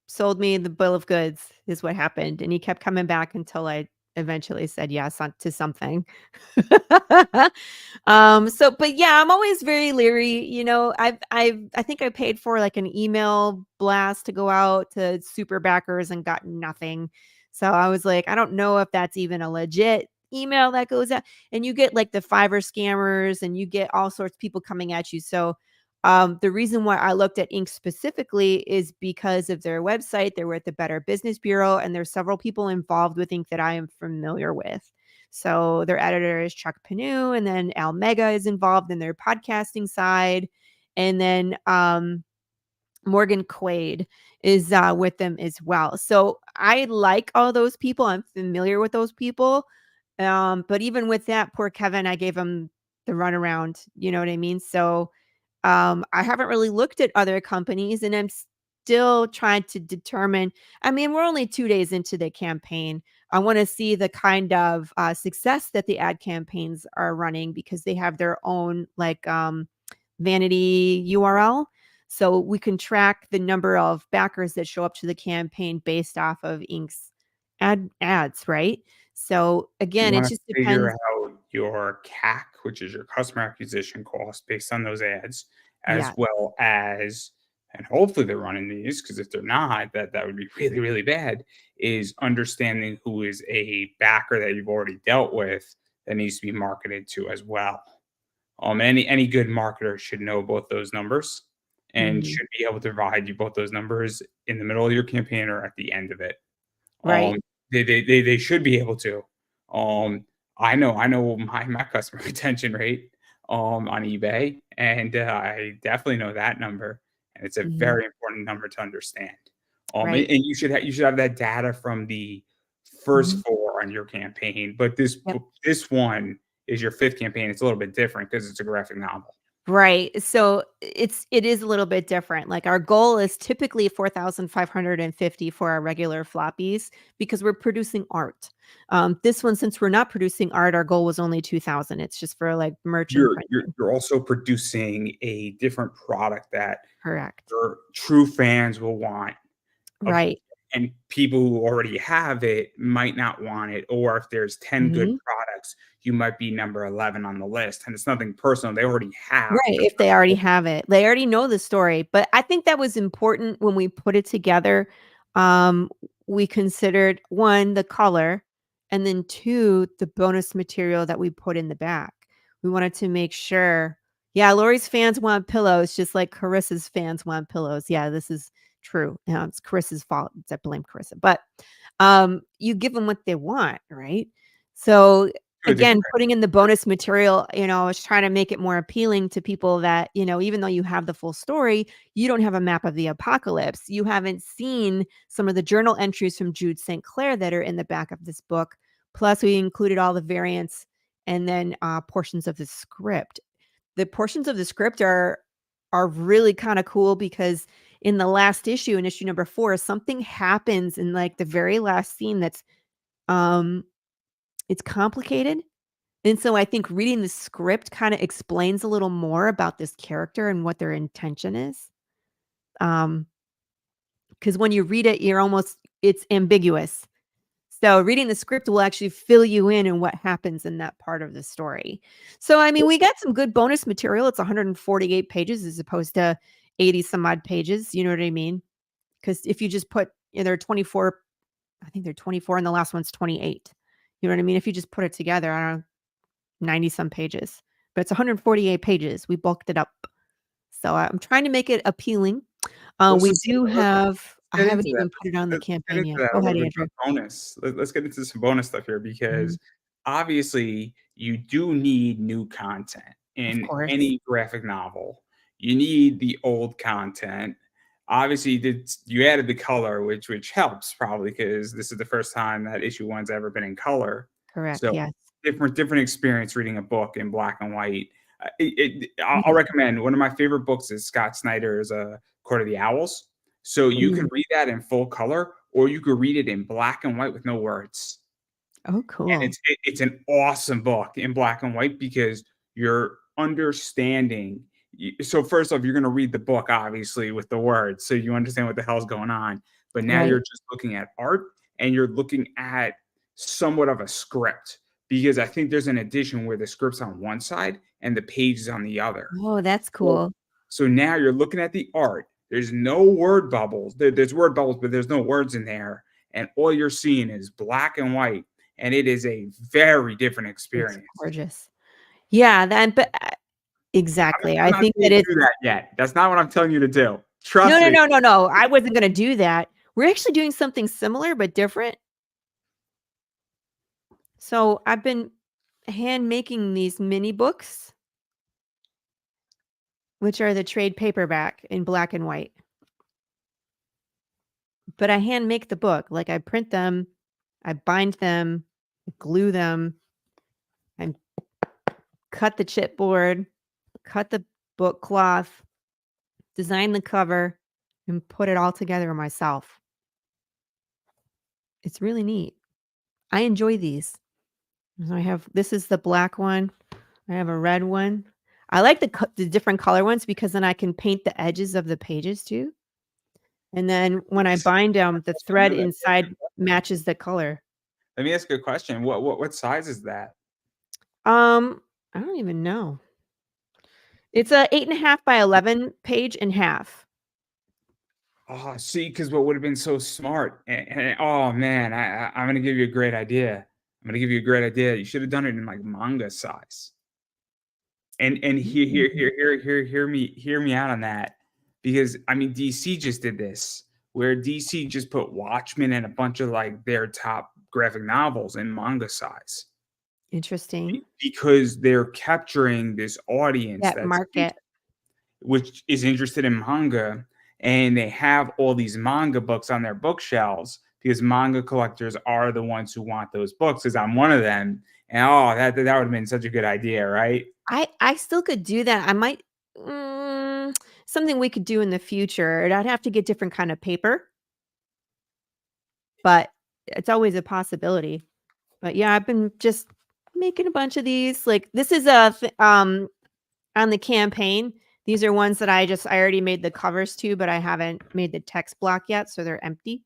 sold me the bill of goods is what happened. And he kept coming back until I eventually said yes to something. But yeah, I'm always very leery. I think I paid for like an email blast to go out to super backers and got nothing. So I was like, I don't know if that's even a legit email that goes out. And you get like the Fiverr scammers and you get all sorts of people coming at you. So the reason why I looked at Inc. specifically is because of their website. They were at the Better Business Bureau, and there's several people involved with Inc. that I am familiar with. So their editor is Chuck Panu, and then Al Mega is involved in their podcasting side, and then Morgan Quaid is with them as well. So I like all those people. I'm familiar with those people. But even with that, poor Kevin, I gave him the runaround. You know what I mean? So I haven't really looked at other companies, and I'm still trying to determine. I mean, we're only 2 days into the campaign. I want to see the kind of success that the ad campaigns are running because they have their own like vanity URL. So we can track the number of backers that show up to the campaign based off of Inc.'s ads, right? So again, You it want to just figure depends. out your CAC, which is your customer acquisition cost based on those ads, as Yeah, well as, and hopefully they're running these, because if they're not, that would be really, really bad, is understanding who is a backer that you've already dealt with that needs to be marketed to as well. Any good marketer should know both those numbers and mhm, should be able to provide you both those numbers in the middle of your campaign or at the end of it. right. Um, they should be able to. Um, I know my customer retention rate on eBay, and I definitely know that number, and it's a Mhm, very important number to understand. right. And you should have that data from the first Mhm. 4 on your campaign, but Yep. this one is your 5th campaign. It's a little bit different because it's a graphic novel. Right. So it is a little bit different. Like our goal is typically 4,550 for our regular floppies because we're producing art. This one, since we're not producing art, our goal was only 2,000. It's just for like merch and printing. You're also producing a different product that Correct. your true fans will want. Of Right. and people who already have it might not want it, or if there's 10 good Mhm. products, you might be number 11 on the list, and it's nothing personal, they already have Right, the if they already have it. They already know the story, but I think that was important when we put it together. Um, we considered 1, the color, and then 2, the bonus material that we put in the back. We wanted to make sure. Yeah, Laurie's fans want pillows just like Carissa's fans want pillows. Yeah, this is true. It's Carissa's fault. I blame Carissa. But you give them what they want, right? So to a again, degree. putting in the bonus material, I was trying to make it more appealing to people that, even though you have the full story, you don't have a map of the apocalypse. You haven't seen some of the journal entries from Jude St. Clair that are in the back of this book. Plus, we included all the variants and then portions of the script. The portions of the script are really kind of cool because in the last issue, in issue number 4, something happens in like the very last scene that's um it's complicated, and so I think reading the script kinda explains a little more about this character and what their intention is. Um, Because when you read it, it's ambiguous. So reading the script will actually fill you in what happens in that part of the story. So, I mean, we got some good bonus material. It's 148 pages as opposed to 80 some odd pages, you know what I mean? Because if you just put there are 24, I think they're 24 and the last one's 28. You know what I mean? If you just put it together, I don't know, 90 some pages, but it's 148 pages. We bulked it up. So I'm trying to make it appealing. Well, We do have I get haven't into that. even put it on the Let's get campaign into yet. that Go a ahead, little bit Andrew. about bonus. Let's get into some bonus stuff here Mhm. because obviously you do need new content Of in course. any graphic novel. You need the old content. Obviously, you added the color, which helps probably because this is the first time that issue one's ever been in color. Correct. So Yes. different experience reading a book in black and white. I'll Yeah. recommend one of my favorite books is Scott Snyder's Court of the Owls. So you can Mm. read that in full color, or you could read it in black and white with no words. Oh, And cool. it's an awesome book in black and white because you're understanding. So first off, you're going to read the book obviously with the words, so you understand what the hell's going on. But now Right. you're just looking at art and you're looking at somewhat of a script because I think there's an edition where the script's on one side and the page is on the other. Oh, that's So, cool. so now you're looking at the art. There's no word bubbles. There's word bubbles, but there's no words in there. And all you're seeing is black and white. And it is a very different It's experience. gorgeous. Yeah, then but exactly. I'm I not think saying that it's do that yet. That's not what I'm telling you to do. no, Trust no, me. no, no, no. I wasn't gonna do that. We're actually doing something similar but different. So I've been hand making these mini books, which are the trade paperback in black and white. But I hand make the book. Like I print them, I bind them, glue them, and cut the chipboard, cut the book cloth, design the cover, and put it all together myself. It's really neat. I enjoy these. So I have this is the black one. I have a red one. I like the different color ones because then I can paint the edges of the pages too. And then when I bind them, the thread inside matches the color. Let me ask you a question. What size is that? I don't even know. It's a 8.5 by 11 page and half. Oh, see, because what would have been so smart. Oh man, I'm gonna give you a great idea. I'm gonna give you a great idea. You should have done it in like manga size. And Mm. hear me out on that, because I mean DC just did this, where DC just put Watchmen and a bunch of like their top graphic novels in manga size Interesting. because they're capturing this audience That that's market. which is interested in manga, and they have all these manga books on their bookshelves because manga collectors are the ones who want those books. Because I'm one of them, and oh, that would have been such a good idea, right? I still could do that. I might something we could do in the future. And I'd have to get different kind of paper, but it's always a possibility. But yeah, I've been just making a bunch of these. Like this is on the campaign. These are ones that I already made the covers to, but I haven't made the text block yet, so they're empty.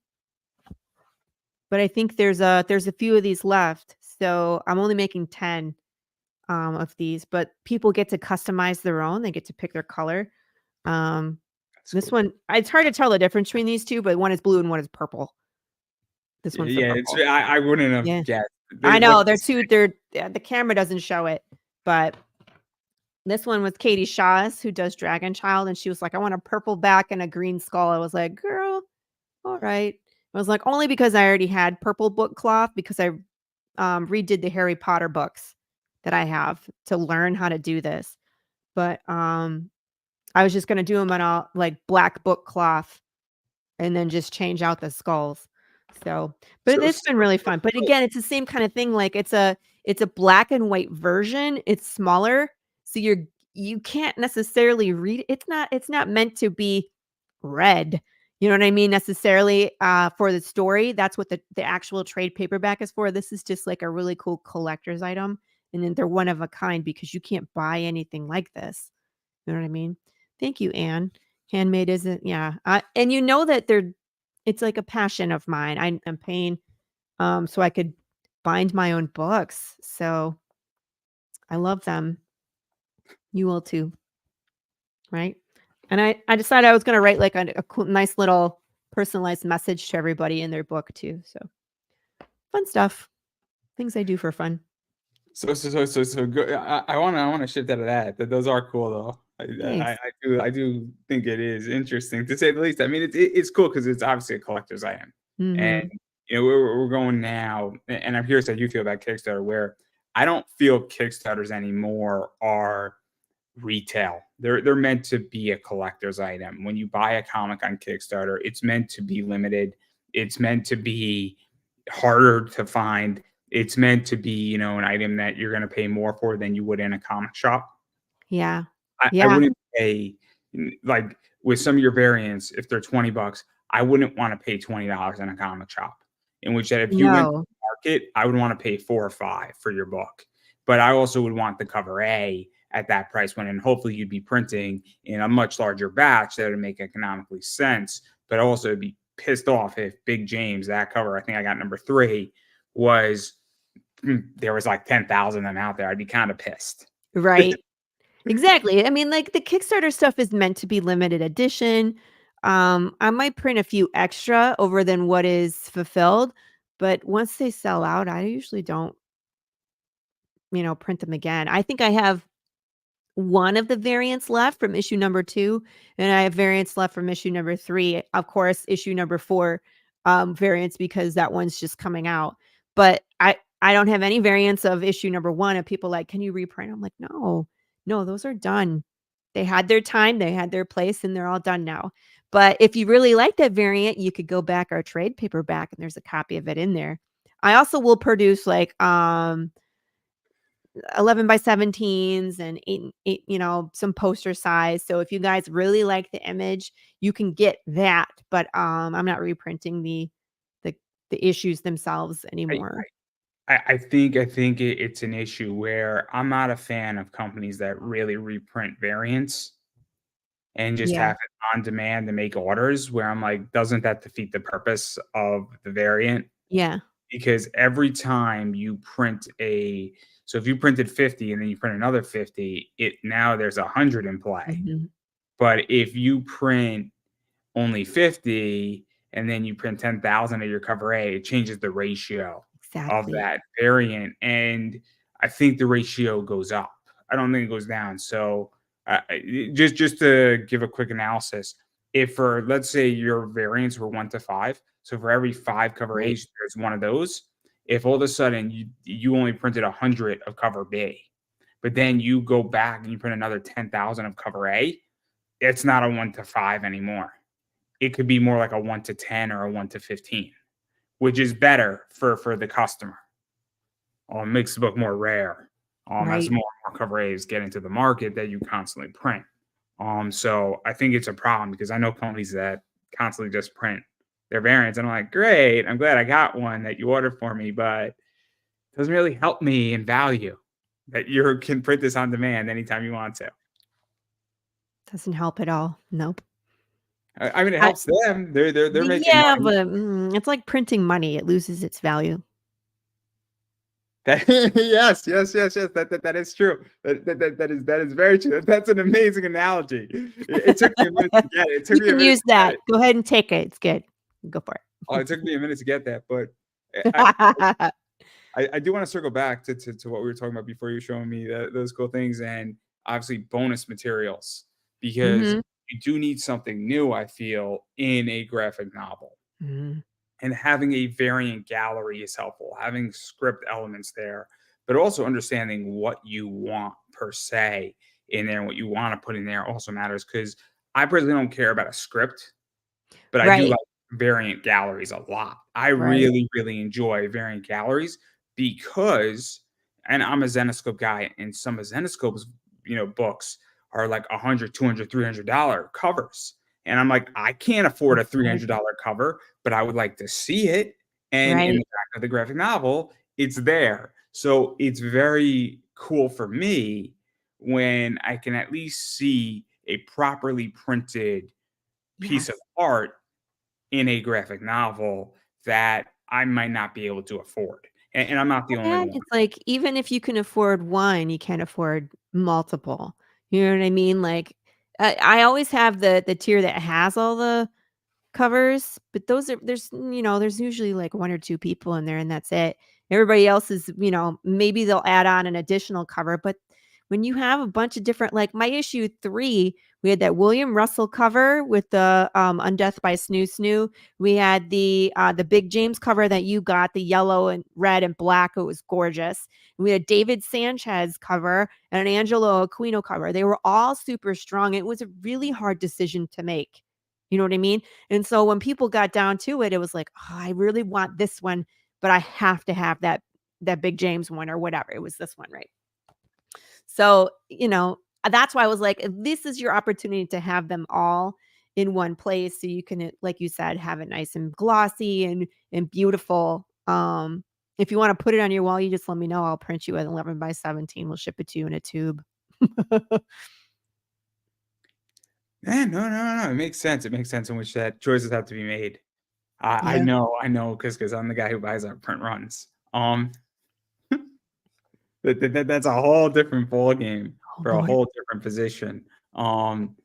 But I think there's a few of these left. So I'm only making 10 of these, but people get to customize their own. They get to pick their color. Um, That's this cool. one, it's hard to tell the difference between these two, but one is blue and one is purple. This one's the Yeah, it's purple. I wouldn't have Yeah. guessed. I What know they're yeah, the camera doesn't show it, but this one was Katie Shaw's who does Dragon Child, and she was like, "I want a purple back and a green skull." I was like, "Girl, all right." I was like, only because I already had purple book cloth because I redid the Harry Potter books that I have to learn how to do this. But I was just gonna do them on a like black book cloth and then just change out the skulls. So, but so it's been really fun. But again, it's the same kind of thing. Like it's a black and white version. It's smaller, so you can't necessarily read. It's not meant to be read. You know what I mean? Necessarily for the story. That's what the actual trade paperback is for. This is just like a really cool collector's item, and then they're one of a kind because you can't buy anything like this. You know what I mean? Thank you, Anne. Handmade isn't yeah, and you know that it's like a passion of mine. I'm paying, so I could bind my own books, so I love them. You will too, right? And I decided I was gonna write like a cool nice little personalized message to everybody in their book too, so fun stuff. Things I do for fun. So good. I wanna shift out of that. Those are cool though. Thanks. I do think it is interesting to say the least. I mean, it's cool because it's obviously a collector's item, and Mhm. we're going now, and I'm curious how you feel about Kickstarter, where I don't feel Kickstarters anymore are retail. They're meant to be a collector's item. When you buy a comic on Kickstarter, it's meant to be limited. It's meant to be harder to find. It's meant to be, an item that you're going to pay more for than you would in a comic shop. Yeah. I Yeah. wouldn't pay like with some of your variants, if they're $20, I wouldn't want to pay $20 in a comic shop. In which that if you went to No. the market, I would want to pay 4 or 5 for your book. But I also would want the cover A at that price when, and hopefully you'd be printing in a much larger batch that would make economically sense. But also be pissed off if Big James, that cover, I think I got number 3, was there was like 10,000 of them out there. I'd be kind of pissed. Right. Exactly. I mean, like, the Kickstarter stuff is meant to be limited edition. I might print a few extra over than what is fulfilled, but once they sell out, I usually don't, print them again. I think I have one of the variants left from issue number 2, and I have variants left from issue number 3. Of course, issue number 4, variants because that one's just coming out. But I don't have any variants of issue number 1, and people like, "Can you reprint?" I'm like, "No. No, those are done. They had their time, they had their place, and they're all done now." But if you really like that variant, you could go back our trade paperback, and there's a copy of it in there. I also will produce, like, 11 by 17s and 8, some poster size. So if you guys really like the image, you can get that. But I'm not reprinting the the issues themselves I, anymore. I think it's an issue where I'm not a fan of companies that really reprint variants and just Yeah. have it on demand to make orders. Where I'm like, doesn't that defeat the purpose of the variant? Yeah. Because every time you print so if you printed 50 and then you print another 50, it now there's 100 in play. Mhm. But if you print only 50 and then you print 10,000 of your cover A, it changes the ratio of Exactly. that variant. And I think the ratio goes up. I don't think it goes down. So just to give a quick analysis, if for let's say your variants were 1 to 5, so for every 5 cover Right. A's, there's one of those. If all of a sudden you only printed 100 of cover B, but then you go back and you print another 10,000 of cover A, it's not a 1 to 5 anymore. It could be more like a 1 to 10 or a 1 to 15, which is better for the customer. It makes the book more rare. As Right. more cover A's get into the market that you constantly print. So I think it's a problem because I know companies that constantly just print their variants, and I'm like, great, I'm glad I got one that you ordered for me, but it doesn't really help me in value that you can print this on demand anytime you want to. Doesn't help at all. Nope. I mean, it I, helps them. They're making yeah, money. but it's like printing money. It loses its value. That yes, yes, yes, yes. That is true. That is very true. That's an amazing analogy. It took me a minute to get it. It took You me a can minute use to get that. it. Go ahead and take it. It's good. Go for Oh, it took me a minute to get that, but I it. I do want to circle back to what we were talking about before you were showing me those cool things and obviously bonus materials because Mhm. you do need something new. I feel in a graphic novel. Mhm. And having a variant gallery is helpful, having script elements there, but also understanding what you want per se in there and what you want to put in there also matters because I personally don't care about a script, but I do Right. like variant galleries a lot. I Right. really, really enjoy variant galleries because, and I'm a Zenoscope guy, and some of Zenoscope's, books are like 100, 200, $300 covers. And I'm like, I can't afford a Right. $300 cover, but I would like to see it. And in Right. the back of the graphic novel, it's there. So it's very cool for me when I can at least see a properly printed piece of Yes. art in a graphic novel that I might not be able to afford. And I'm not the only And one. it's like, even if you can afford one, you can't afford multiple. You know what I mean? Like, I always have the tier that has all the covers, but there's usually like 1 or 2 people in there, and that's it. Everybody else is, maybe they'll add on an additional cover, but when you have a bunch of different, like, my issue 3 We had that William Russell cover with the Undeath by Snoo Snoo. We had the Big James cover that you got, the yellow and red and black. It was gorgeous. We had David Sanchez cover and an Angelo Aquino cover. They were all super strong. It was a really hard decision to make. You know what I mean? And so when people got down to it, it was like, oh, I really want this one, but I have to have that Big James one or whatever. It was this one, right? So, that's why I was like, this is your opportunity to have them all in one place so you can, like you said, have it nice and glossy and beautiful. If you want to put it on your wall, you just let me know. I'll print you an 11 by 17. We'll ship it to you in a tube. No. It makes sense. It makes sense in which that choices have to be made. I Yeah. know, because I'm the guy who buys our print runs. That's a whole different ball game Oh, for a Lord. whole different position. And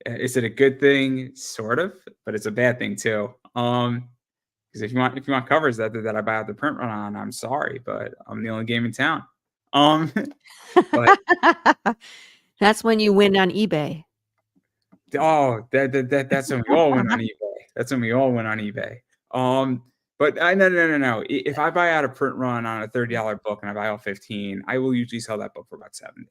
is it a good thing? Sort of, but it's a bad thing too. Because if you want covers that I buy out the print run on, I'm sorry, but I'm the only game in town. But That's when you win on eBay. that's when we all win on eBay. That's when we all win on eBay. But no. If I buy out a print run on a $30 book and I buy all 15, I will usually sell that book for about 70.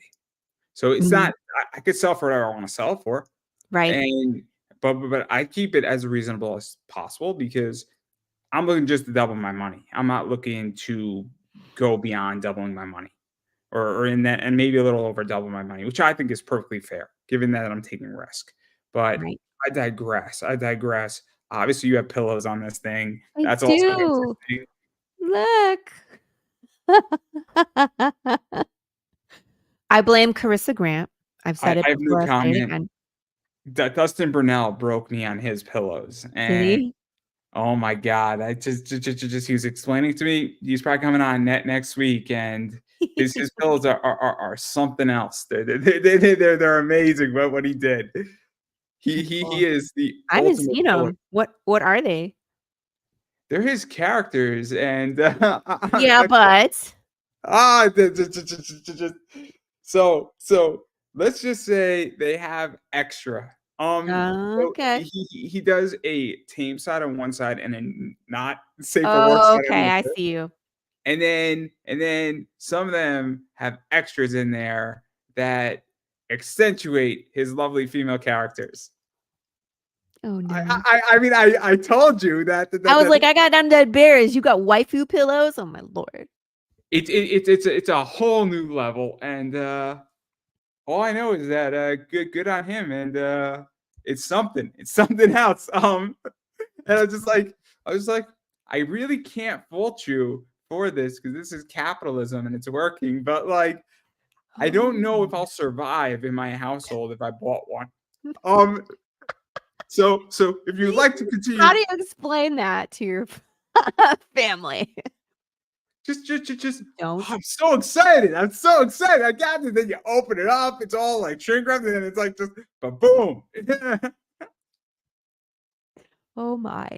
So it's not. I could sell for whatever I want to sell for, Right. and but I keep it as reasonable as possible because I'm looking just to double my money. I'm not looking to go beyond doubling my money, or in that, and maybe a little over double my money, which I think is perfectly fair, given that I'm taking risk. But Right. I digress. Obviously, you have pillows on this thing. I That's also do. interesting. Look. I blame Carissa Grant. I've said it I have no before. I'll say it comment. again. Dustin Burnell broke me on his pillows, Did and he? oh my god! I just he was explaining to me he's probably coming on next week, and his pillows are something else. They're amazing. What he did. He is the I haven't ultimate seen pillow. them. What are they? They're his characters, and Yeah, but ah, so let's just say they have extra. So okay. he does a tame side on one side and a not safe for work side on Okay, the I other. see you. And then some of them have extras in there that accentuate his lovely female characters. Oh, no. I mean, I told you that I was like, I got undead bears. You got waifu pillows? Oh, my Lord. it's a whole new level, and all I know is that good on him, and it's something else. And I was like, I really can't fault you for this because this is capitalism and it's working, but like, I don't know if I'll survive in my household if I bought one. So if you'd like to continue, How do you explain that to your family? just Don't. I'm so excited. I got it. Then you open it up, it's all like shrink wrapped, and it's like just boom. Oh, my.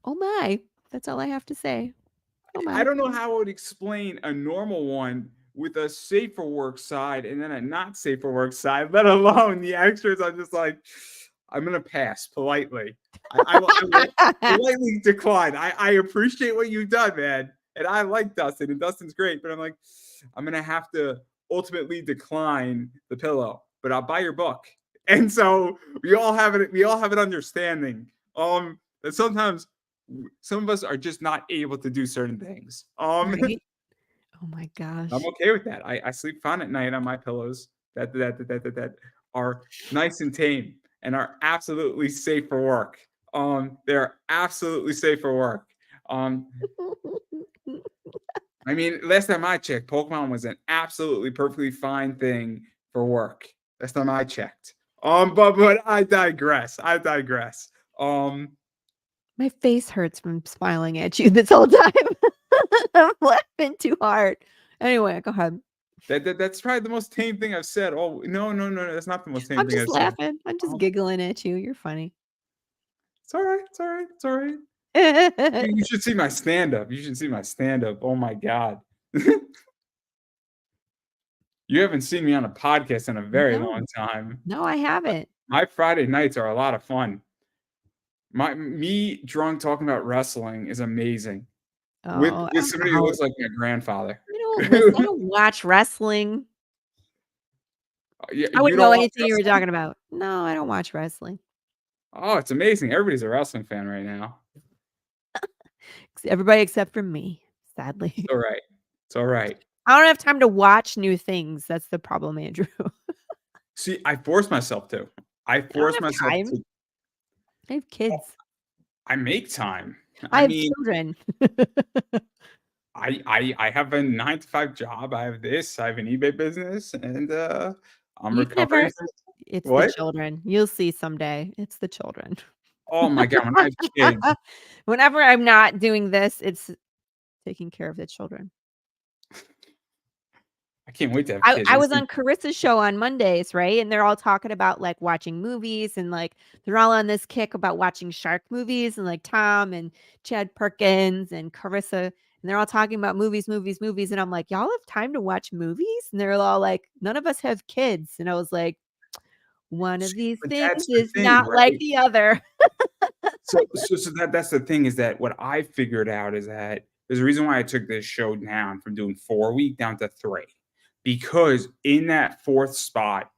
Oh, my. That's all I have to say. Oh, my. I don't know how I would explain a normal one with a safe for work side and then a not safe for work side, let alone the extras. I'm just like, I'm gonna pass politely. I will politely decline. I appreciate what you've done, man, and I like Dustin, and Dustin's great, but I'm like, I'm gonna have to ultimately decline the pillow, but I'll buy your book. And so we all have it. We all have an understanding. That sometimes some of us are just not able to do certain things. Right? Oh, my gosh. I'm okay with that. I sleep fine at night on my pillows that are nice and tame and are absolutely safe for work. They're absolutely safe for work. I mean, last time I checked, Pokemon was an absolutely perfectly fine thing for work. Last time I checked. But I digress. My face hurts from smiling at you this whole time. I'm laughing too hard. Anyway, go ahead. That's probably the most tame thing I've said. Oh no, that's not the most tame I'm thing just I've said. laughing. I'm just giggling at you. You're funny. It's all right. You should see my stand up. Oh my god. You haven't seen me on a podcast in a very No. long time. No, I haven't. My Friday nights are a lot of fun. Me drunk talking about wrestling is amazing. With Oh, with I'm somebody who out. looks like my grandfather. I don't watch wrestling. Yeah, I you wouldn't don't know watch anything you were wrestling? talking about. No, I don't watch wrestling. Oh, it's amazing. Everybody's a wrestling fan right now. Everybody except for me, sadly. It's all right. It's all right. I don't have time to watch new things. That's the problem, Andrew. See, I force myself to. I I don't force have myself time. to. I have Oh, kids. I make time. I I have mean, children. I have a 9 to 5 job. I have this. I have an eBay business, and I'm You'd never recovering from It's the what? children. You'll see someday. It's the children. Oh my god! When I have kids, Whenever I'm not doing this, it's taking care of the children. I can't wait to have I kids. I It's was on Carissa's show on Mondays, right? And they're all talking about, like, watching movies and, like, they're all on this kick about watching shark movies and, like, Tom and Chad Perkins and Carissa, and they're all talking about movies, movies, movies, and I'm like, "Y'all have time to watch movies?" And they're all like, "None of us have kids." And I was like, "One of these but things that's the is thing, not like right? the other." That's the thing is that what I figured out is that there's a reason why I took this show down from doing 4 a week down to 3, because in that fourth spot,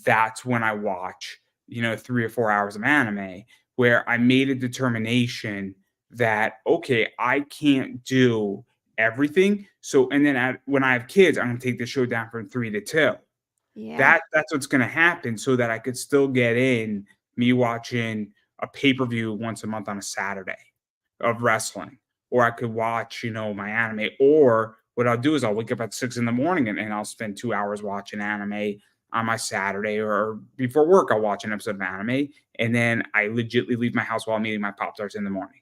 that's when I watch 3 or 4 hours of anime, where I made a determination that okay, I can't do everything. So and then when I have kids, I'm gonna take the show down from 3 to 2. Yeah. That's what's gonna happen so that I could still get in me watching a pay-per-view once a month on a Saturday of wrestling. Or I could watch, my anime. Or what I'll do is I'll wake up at 6 in the morning and I'll spend 2 hours watching anime on my Saturday, or before work, I'll watch an episode of anime. And then I legitly leave my house while I'm eating my Pop Tarts in the morning.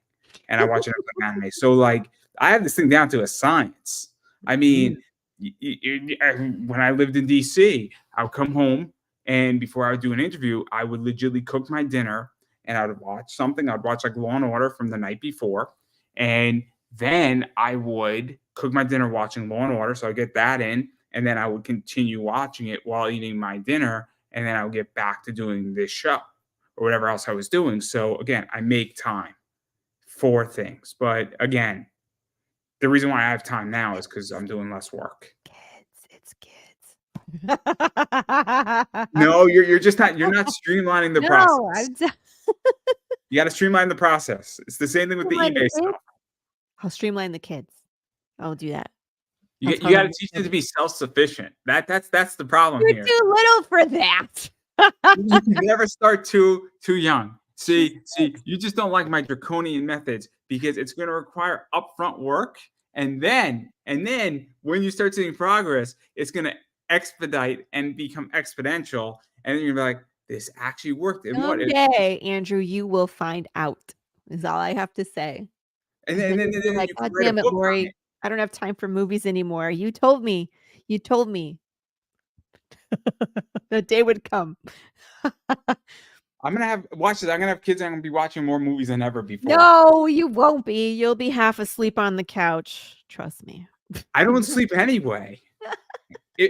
And I watch an episode of anime. So like I have this thing down to a science. I mean, Mm. when I lived in DC, I would come home and before I would do an interview, I would legitimately cook my dinner and I would watch something. I'd watch like Law and Order from the night before. And then I would cook my dinner watching Law and Order. So I get that in. And then I would continue watching it while eating my dinner. And then I would get back to doing this show or whatever else I was doing. So again, I make time for things. But again, the reason why I have time now is because I'm doing less work. It's kids. No, you're not streamlining the No, process. I'm d You got to streamline the process. It's the same thing with the Streamline the eBay kids? stuff. I'll streamline the kids. I'll do that. You I'll you tell got to them teach them to be self-sufficient. That's the problem you're here. too little for that. You can never start too young. See, you just don't like my draconian methods because it's going to require upfront work, and then when you start seeing progress, it's going to expedite and become exponential, and then you're gonna be like, this actually worked. And what? Someday, Andrew, you will find out, is all I have to say. And And then, then and then, you'll and be then like, you "God could write a damn it, book on it. Laurie. I don't have time for movies anymore. You told me. You told me the day would come." I'm gonna have watch this. I'm gonna have kids. I'm gonna be watching more movies than ever before. No, you won't be. You'll be half asleep on the couch. Trust me. I don't sleep anyway.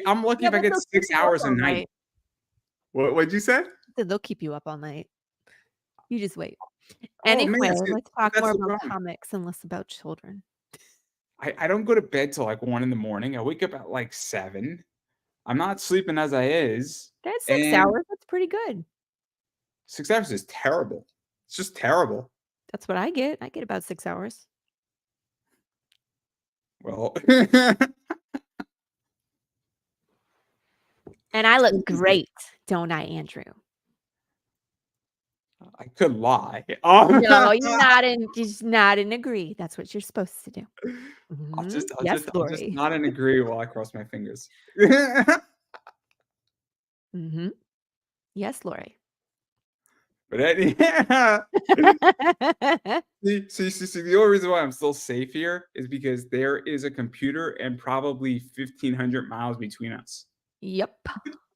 I'm lucky Yeah, if I but get they'll keep 6 you up hours a all night. night. What'd you say? They'll keep you up all night. You just wait. Oh man, Anyway, let's talk that's more the about problem. comics and less about children. I don't go to bed till like 1 in the morning. I wake up at like 7. I'm not sleeping as I is, That's 6 and hours. That's pretty good. 6 hours is terrible. It's just terrible. That's what I get. I get about 6 hours. Well, And I look great, don't I, Andrew? I could lie. No, you just nod and agree. That's what you're supposed to do. Mhm. Yes, I'll just Laurie. nod and agree while I cross my fingers. Mhm. Yes, Laurie. But see, the only reason why I'm still safe here is because there is a computer and probably 1,500 miles between us. Yep.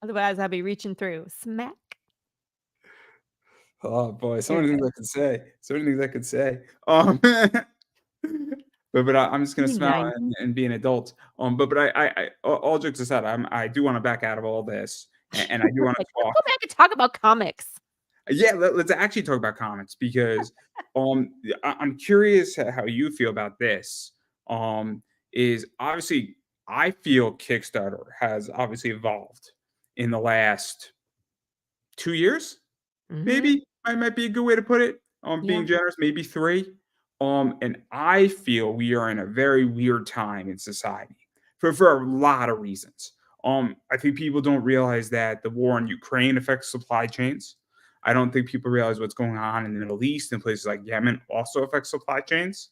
Otherwise, I'll be reaching through. Smack. Oh boy, so You're many good. things I could say. So many things I could say. I'm just gonna Really smile nice. and be an adult. All jokes aside, I do want to back out of all this, and I do want to Perfect. Let's talk. go back and talk about comics. Yeah, let's actually talk about comics because I'm curious how you feel about this. Um, is obviously I feel Kickstarter has obviously evolved in the last 2 years. Mhm. Maybe might be a good way to put it. Yeah. Being generous, maybe 3. And I feel we are in a very weird time in society for a lot of reasons. I think people don't realize that the war in Ukraine affects supply chains. I don't think people realize what's going on in the Middle East and places like Yemen also affects supply chains.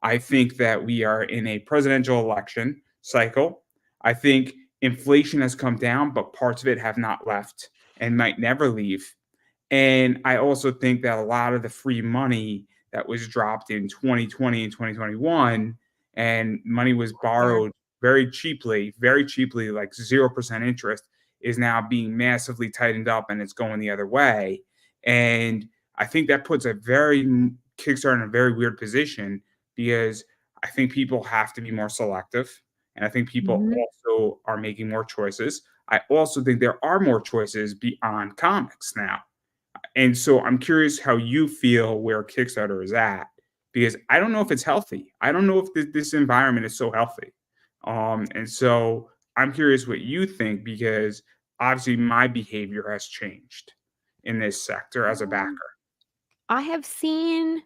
I think that we are in a presidential election cycle. I think inflation has come down, but parts of it have not left and might never leave. And I also think that a lot of the free money that was dropped in 2020 and 2021 and money was There. borrowed very cheaply, like 0% interest, is now being massively tightened up and it's going the other way. And I think that puts a very Kickstarter in a very weird position because I think people have to be more selective. And I think people Mhm. also are making more choices. I also think there are more choices beyond comics now, and so I'm curious how you feel where Kickstarter is at because I don't know if it's healthy. I don't know if this environment is so healthy. And so I'm curious what you think because obviously my behavior has changed in this sector as a backer. Um, I have seen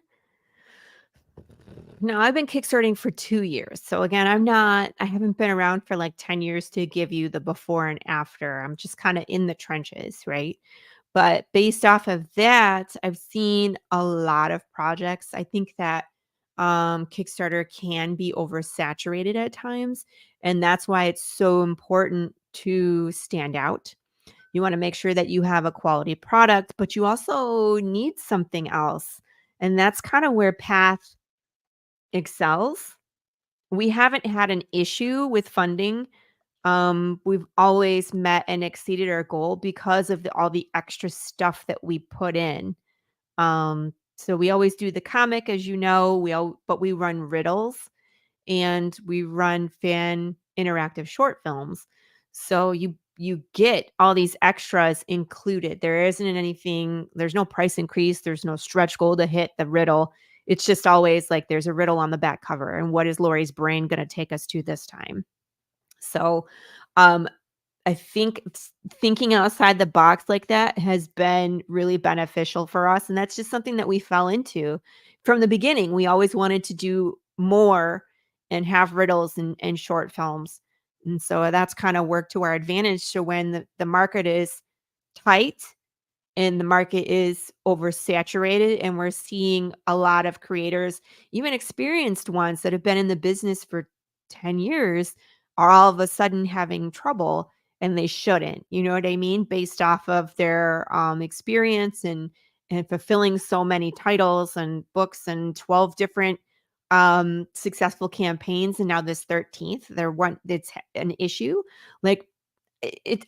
no, I've been kickstarting for 2 years. So again, I haven't been around for like 10 years to give you the before and after. I'm just kind of in the trenches, right? But based off of that, I've seen a lot of projects. I think that Kickstarter can be oversaturated at times, and that's why it's so important to stand out. You want to make sure that you have a quality product, but you also need something else. And that's kind of where Path excels. We haven't had an issue with funding. We've always met and exceeded our goal because of all the extra stuff that we put in. So we always do the comic, as you know, but we run riddles and we run fan interactive short films. So you get all these extras included. There isn't anything, there's no price increase, there's no stretch goal to hit the riddle. It's just always like there's a riddle on the back cover and what is Laurie's brain going to take us to this time. So, um I think thinking outside the box like that has been really beneficial for us, and that's just something that we fell into from the beginning. We always wanted to do more and have riddles and short films, and so that's kinda worked to our advantage. So when the market is tight and the market is oversaturated and we're seeing a lot of creators, even experienced ones that have been in the business for 10 years are all of a sudden having trouble and they shouldn't, you know what I mean? Based off of their experience and fulfilling so many titles and books and 12 different successful campaigns and now this 13th they're one it's an issue. Like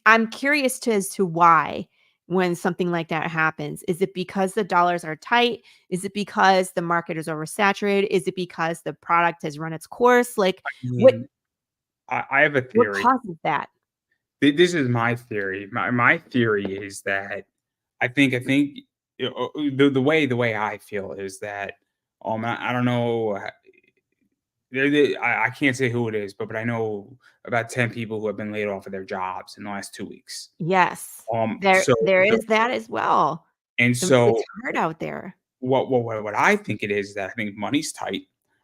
I'm curious to as to why when something like that happens. Is it because the dollars are tight? Is it because the market is oversaturated? Is it because the product has run its course? Like I what mean, I have a what theory. causes that? This is my theory. My theory is that I think the way I feel is that I don't know. I can't say who it is, but I know about 10 people who have been laid off of their jobs in the last 2 weeks. Yes. Um, There so there so is that as well. and It's so hard out there. what I think it is that I think money's tight.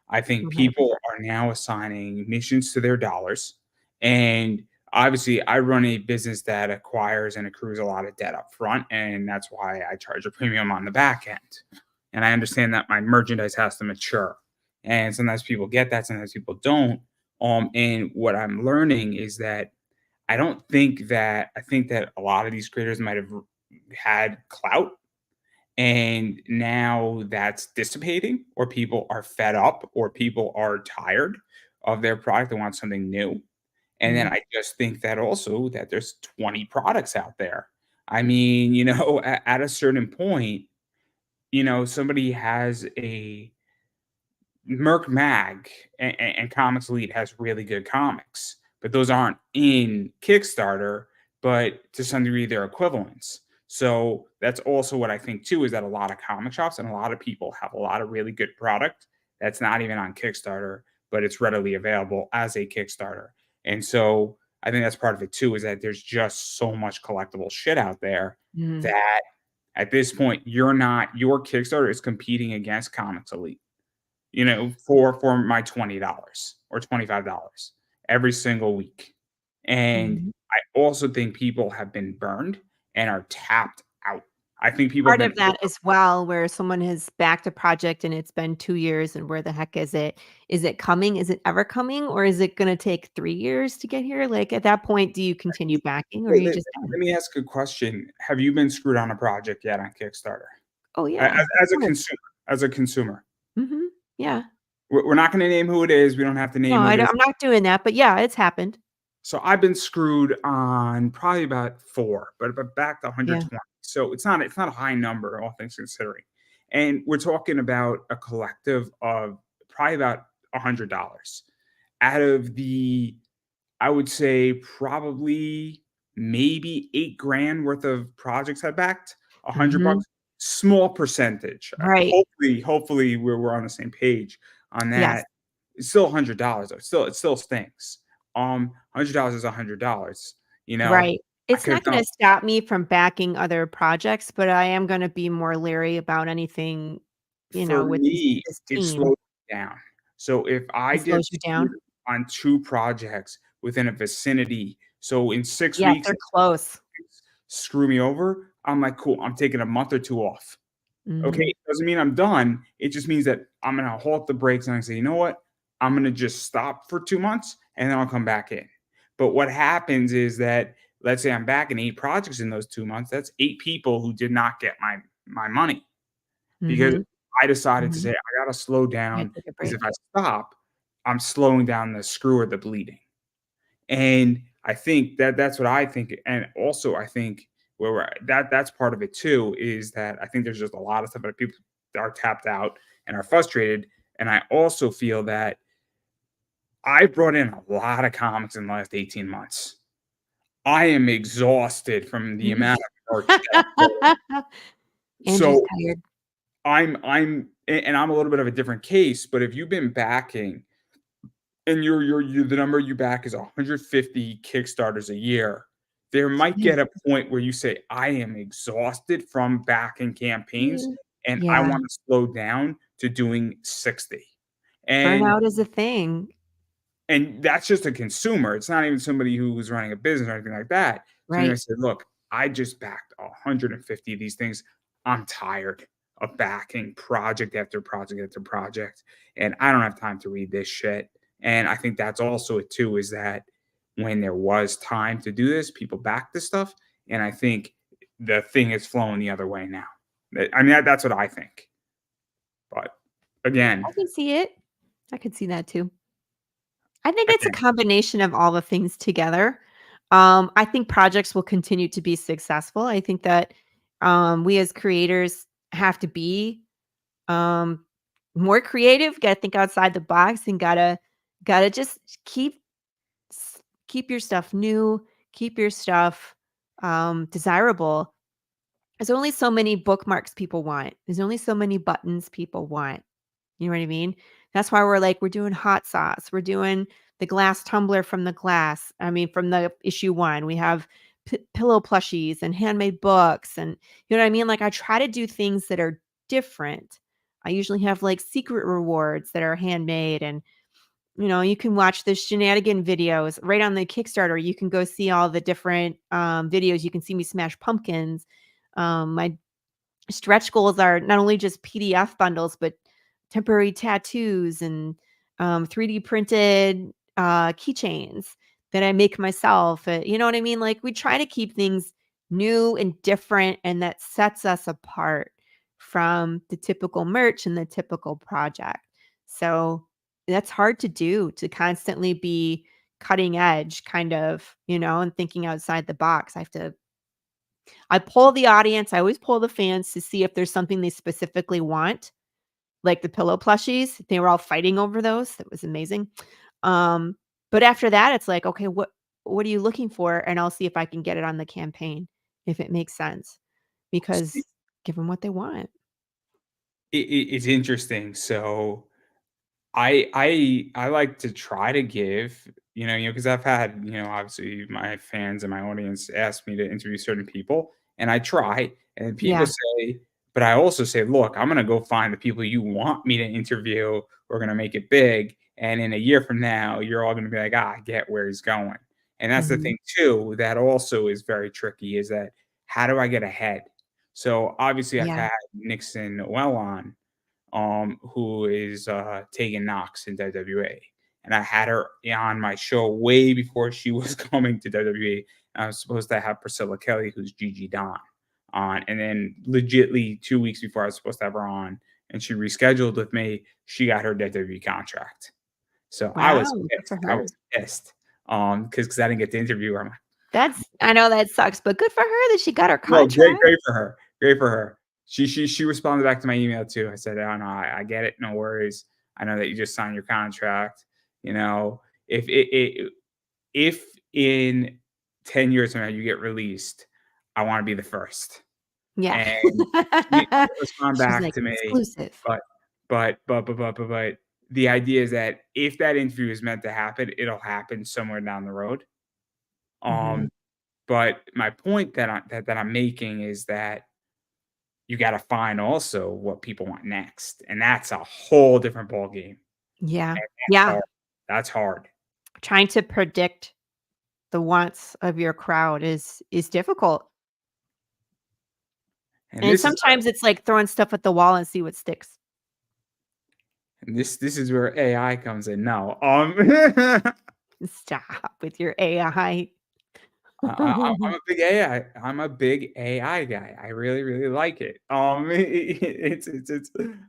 I think people 100%. are now assigning missions to their dollars, and obviously, I run a business that acquires and accrues a lot of debt up front, and that's why I charge a premium on the back end. And I understand that my merchandise has to mature, and sometimes people get that, sometimes people don't. And what I'm learning is that I think that a lot of these creators might have had clout and now that's dissipating, or people are fed up, or people are tired of their product and want something new. And then Mhm. I just think that also that there's 20 products out there. I mean, at a certain point, somebody has Merc Mag and Comics Elite has really good comics, but those aren't in Kickstarter, but to some degree they're equivalents. So that's also what I think too, is that a lot of comic shops and a lot of people have a lot of really good product that's not even on Kickstarter, but it's readily available as a Kickstarter. And so I think that's part of it too, is that there's just so much collectible shit out there Mhm. that at this point your Kickstarter is competing against Comics Elite, for my $20 or $25 every single week. And Mhm. I also think people have been burned and are tapped out. I think people have Part been of that as well, where someone has backed a project and it's been 2 years and where the heck is it? Is it coming? Is it ever coming? Or is it gonna take 3 years to get here? Like, at that point, do you continue backing or are Wait, you just done? let me ask a question. Have you been screwed on a project yet on Kickstarter? Oh, A yeah, of as a course. consumer as a consumer. Mhm. Yeah. We're not gonna name who it is, we don't have to No, name who it is. I'm not doing that, but yeah, it's happened. So I've been screwed on probably about 4, but back to Yeah. 120. So it's not a high number, all things considering. And we're talking about a collective of probably about $100 out of the, I would say probably maybe 8 grand worth of projects I backed, 100 Mhm. bucks, small percentage. Right. Hopefully we're on the same page on Yes. that. It's still $100 though. It still stinks. $100 is $100. Right. I It's could not have done gonna stop me from backing other projects, but I am gonna be more leery about anything, for with me, this it team. slows me down. So if I It get slows you screwed down. on 2 projects within a vicinity, so in 6 Yeah, if weeks, they're close. screw me over, I'm like, cool, I'm taking a month or 2 off. Okay, Mhm. it doesn't mean I'm done. It just means that I'm gonna halt the brakes and I say, you know what? I'm gonna just stop for 2 months and then I'll come back in. But what happens is that, let's say I'm back in 8 projects in those 2 months, that's 8 people who did not get my money because Mhm. I decided to say, Mhm. I gotta slow Yeah, down take a because if break. I stop, I'm slowing down the screw or the bleeding. And I think that that's what I think. And also, I think that's part of it too, is that I think there's just a lot of stuff that people are tapped out and are frustrated. And I also feel that I brought in a lot of comics in the last 18 months. I am exhausted from the Mhm. amount of merch that I brought in. Andrew's So tired. and I'm a little bit of a different case, but if you've been backing and you the number you back is 150 Kickstarters a year, there might Yeah. get a point where you say, "I am exhausted from backing campaigns, Mm. and I Yeah. wanna slow down to doing 60." And Burnout is a thing. that's just a consumer. It's not even somebody who was running a business or anything like that. So I Right. said, "Look, I just backed 150 of these things. I'm tired of backing project after project after project, and I don't have time to read this shit." And I think that's also it too, is that when there was time to do this, people backed this stuff, and I think the thing is flowing the other way now. I mean, that's what I think. But again, I can see it. I could see that too. I think it's a again, combination of all the things together. I think projects will continue to be successful. I think that we as creators have to be um, more creative. Got to think outside the box and gotta just keep your stuff new, keep your stuff desirable. There's only so many bookmarks people want. There's only so many buttons people want. You know what I mean? That's why we're doing hot sauce. We're doing the glass tumbler from the glass. I mean, from the issue 1. We have pillow plushies and handmade books and you know what I mean? Like I try to do things that are different. I usually have like secret rewards that are handmade and you can watch the shenanigan videos right on the Kickstarter. You can go see all the different videos. You can see me smash pumpkins. My stretch goals are not only just PDF bundles, but temporary tattoos and 3D printed keychains that I make myself. You know what I mean? Like we try to keep things new and different, and that sets us apart from the typical merch and the typical project. So that's hard to do to constantly be cutting edge, kind of, and thinking outside the box. I poll the audience. I always poll the fans to see if there's something they specifically want. like the pillow plushies. They were all fighting over those. That was amazing. But after that, it's like, okay, what are you looking for? And I'll see if I can get it on the campaign if it makes sense, because give them what they want. It's interesting. So I like to try to give, because I've had, obviously my fans and my audience ask me to interview certain people, and I try, and people Yeah. say, but I also say, look, I'm gonna go find the people you want me to interview. We're gonna make it big, and in a year from now, you're all gonna be like, I get where he's going. And that's the Mhm. thing too, that also is very tricky, is that how do I get ahead? So obviously I've Yeah. had Nixon Noel on, who is Tegan Knox in WWE. And I had her on my show way before she was coming to WWE. I was supposed to have Priscilla Kelly, who's Gigi Don, on. And then, legitly, 2 weeks before I was supposed to have her on, and she rescheduled with me, she got her WWE contract. So I was Wow, good for pissed. I her. was pissed. Because I didn't get to interview her. I know that sucks, but good for her that she got her No, contract. great for her. Great for her. She responded back to my email too. I said, "Oh no, I get it. No worries. I know that you just signed your contract. If if in 10 years from now you get released, I want to be the first." Yeah. And she didn't respond She's back like, to me, "Exclusive." but but the idea is that if that interview is meant to happen, it'll happen somewhere down the road. Mhm. Um, but my point that I'm making is that you gotta find also what people want next, and that's a whole different ballgame, Yeah. and that's Yeah. hard. That's hard. Trying to predict the wants of your crowd is difficult. And And this is sometimes it's like throwing stuff at the wall and see what sticks. this is where AI comes in. No, Stop with your AI. I'm a big AI. I'm a big AI guy. I really, really like it. It's.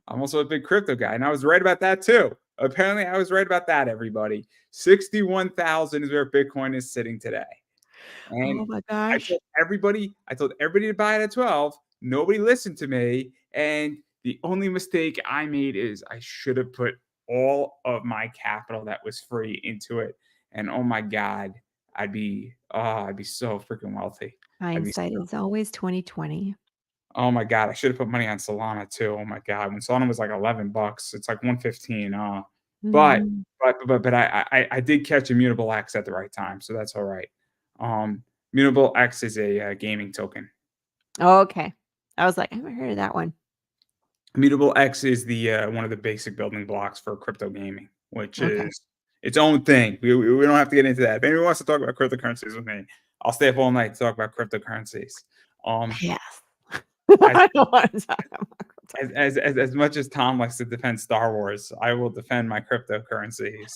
I'm also a big crypto guy, and I was right about that too. Apparently, I was right about that. Everybody, 61,000 is where Bitcoin is sitting today. Oh And my gosh. I told everybody to buy it at 12. Nobody listened to me. And the only mistake I made is I should have put all of my capital that was free into it. And oh my God, I'd be so freaking wealthy. I'd be Hindsight is always 2020. Oh my God, I should have put money on Solana too. Oh my God, when Solana was like $11, it's like 115. But Mm. I did catch Immutable X at the right time, so that's all right. Mutable X is a gaming token. Oh, okay. I was like, I haven't heard of that one. Immutable X is the one of the basic building blocks for crypto gaming, which Okay. is its own thing. We don't have to get into that. If anyone wants to talk about cryptocurrencies with me, I'll stay up all night to talk about cryptocurrencies. Yes. As I don't want to talk about crypto. as much as Tom likes to defend Star Wars, I will defend my cryptocurrencies.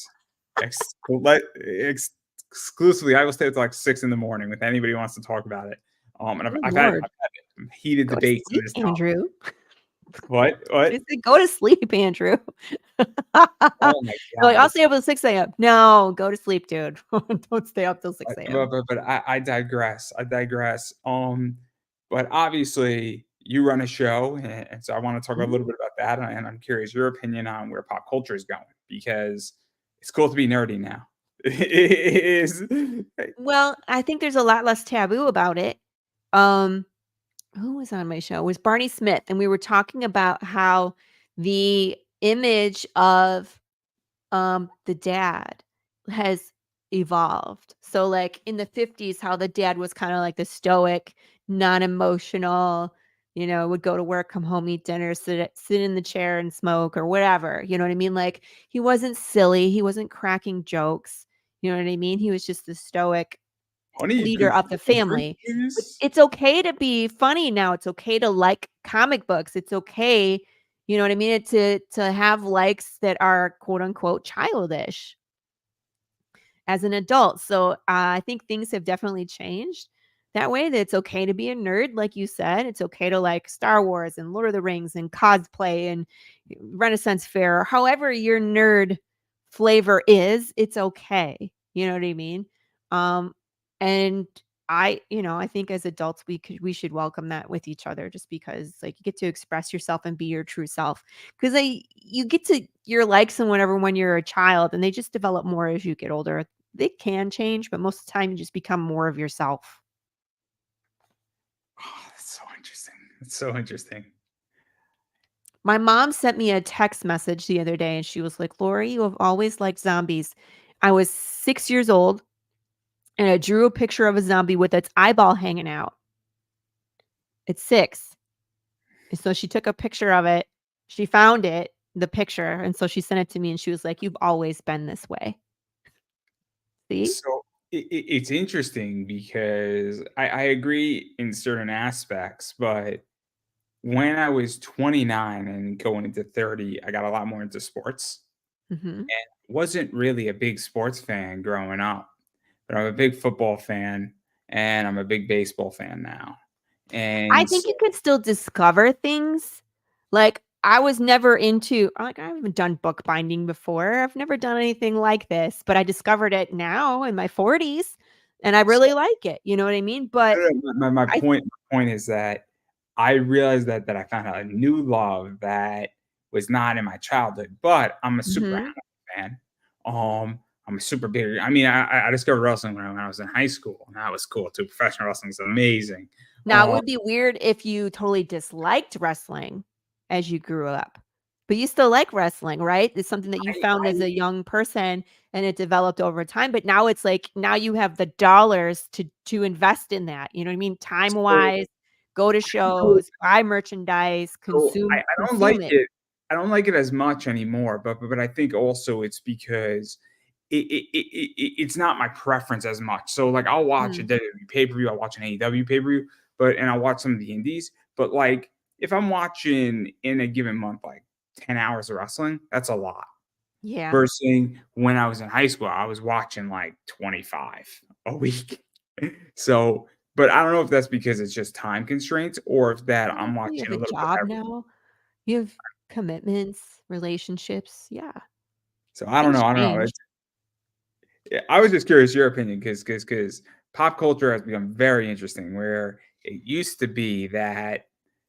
Exclusively, I will stay until like 6 in the morning with anybody who wants to talk about it. And Good I've Lord. had heated Go to debates on sleep, this topic. Andrew. What? I said, go to sleep, Andrew. Oh my You're like, God! I'll stay up till 6 a.m. No, go to sleep, dude. Don't stay up till 6 But, a.m. but, but I digress. I digress. But obviously, you run a show, and so I want to talk a Mhm. little bit about that. And I'm curious your opinion on where pop culture is going, because it's cool to be nerdy now. It is. Well, I think there's a lot less taboo about it. Um, who was on my show? It was Barney Smith, and we were talking about how the image of the dad has evolved. So like in the 50s, how the dad was kind of like the stoic, non-emotional, would go to work, come home, eat dinner, sit in the chair and smoke or whatever. You know what I mean? Like he wasn't silly, he wasn't cracking jokes. You know what I mean? He was just the stoic Honey, leader could of you the get a drink, family. But please? it's okay to be funny now. It's okay to like comic books. It's okay, you know what I mean, to have likes that are quote unquote childish as an adult. So I think things have definitely changed that way. That it's okay to be a nerd, like you said. It's okay to like Star Wars and Lord of the Rings and cosplay and Renaissance fair, or however your nerd flavor is. It's okay. You know what I mean? Um, and I think as adults we should welcome that with each other just because like you get to express yourself and be your true self. Because you get to your likes and whatever when you're a child and they just develop more as you get older. They can change, but most of the time you just become more of yourself. Oh, that's so interesting. That's so interesting. My mom sent me a text message the other day and she was like, "Lori, you have always liked zombies." I was 6 years old and I drew a picture of a zombie with its eyeball hanging out. It's 6. And so she took a picture of it. She found it, the picture, and so she sent it to me and she was like, "You've always been this way." See? So it's interesting because I agree in certain aspects, but when I was 29 and going into 30, I got a lot more into sports. Mhm. Wasn't really a big sports fan growing up, but I'm a big football fan and I'm a big baseball fan now. I And think so you can still discover things. Like, I was never into like, I haven't done bookbinding before. I've never done anything like this, but I discovered it now in my 40s, and I so really like it, you know what I mean? But my I point is that I realized that I found a new love that was not in my childhood, but I'm a super Mhm. fan. I'm a super big. I mean, I discovered wrestling when I was in high school, and that was cool too. Professional wrestling is amazing. Now, it would be weird if you totally disliked wrestling as you grew up, but you still like wrestling, right? It's something that you found I as a young person and it developed over time, but now it's like now you have the dollars to invest in that, you know what I mean? so Time-wise, go to shows, buy merchandise, So I don't like consume it. it. I don't like it as much anymore, but I think also it's because it's not my preference as much. So like I'll watch a Mm, WWE pay-per-view, I'll watch an AEW pay-per-view, and I'll watch some of the indies. But like if I'm watching in a given month like 10 hours of wrestling, that's a lot. yeah. Versus when I was in high school, I was watching like 25 a week. So, but I don't know if that's because it's just time constraints or if that Well, I'm you watching have a a little bit job of. now. You have commitments, relationships. Yeah. So I don't Things know. I don't know. change. Yeah, I was just curious your opinion because pop culture has become very interesting. Where it used to be that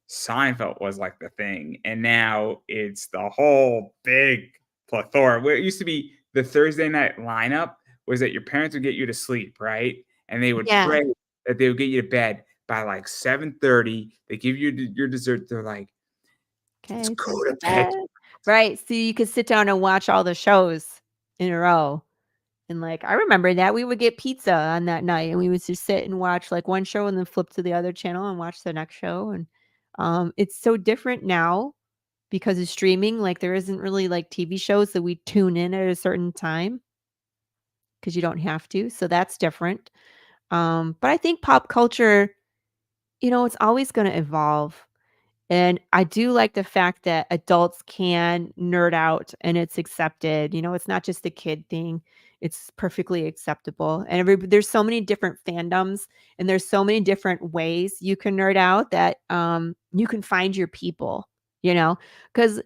Seinfeld was like the thing, and now it's the whole big plethora. Where it used to be the Thursday night lineup was that your parents would get you to sleep, right? And they would Yeah. pray that they would get you to bed by like 7:30. They give you your dessert. They're like, Okay, just it's go time to for bed. bed. Right, so you could sit down and watch all the shows in a row, and, like, I remember that, we would get pizza on that night, and we would just sit and watch, like, one show and then flip to the other channel and watch the next show, and, it's so different now because of streaming, like, there isn't really, like, TV shows that we tune in at a certain time because you don't have to, so that's different, but I think pop culture, it's always gonna evolve. And I do like the fact that adults can nerd out and it's accepted. It's not just a kid thing. It's perfectly acceptable. And there's so many different fandoms and there's so many different ways you can nerd out that you can find your people, you know? Cuz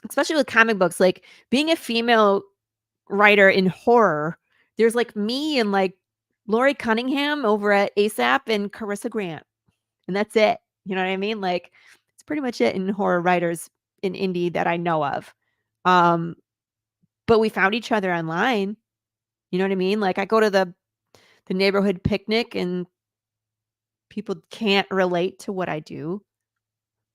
especially with comic books, like being a female writer in horror, there's like me and like Laurie Cunningham over at ASAP and Carissa Grant. And that's it. You know what I mean? Like, it's pretty much it in horror writers in indie that I know of. Um, but we found each other online. You know what I mean? Like, I go to the neighborhood picnic and people can't relate to what I do.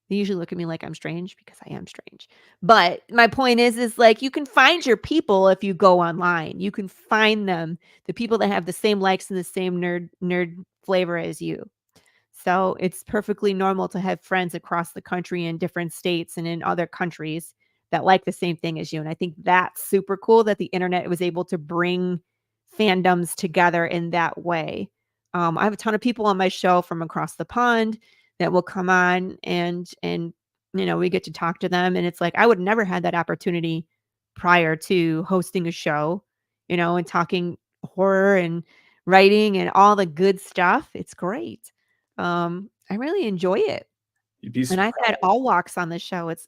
They usually look at me like I'm strange because I am strange. But my point is like you can find your people if you go online. You can find them, the people that have the same likes and the same nerd flavor as you. So it's perfectly normal to have friends across the country in different states and in other countries that like the same thing as you. And I think that's super cool that the internet was able to bring fandoms together in that way. I have a ton of people on my show from across the pond that will come on and we get to talk to them. And it's like I would never had that opportunity prior to hosting a show, and talking horror and writing and all the good stuff. It's great. I really enjoy it, You'd be and I've had surprised. all walks on the show. It's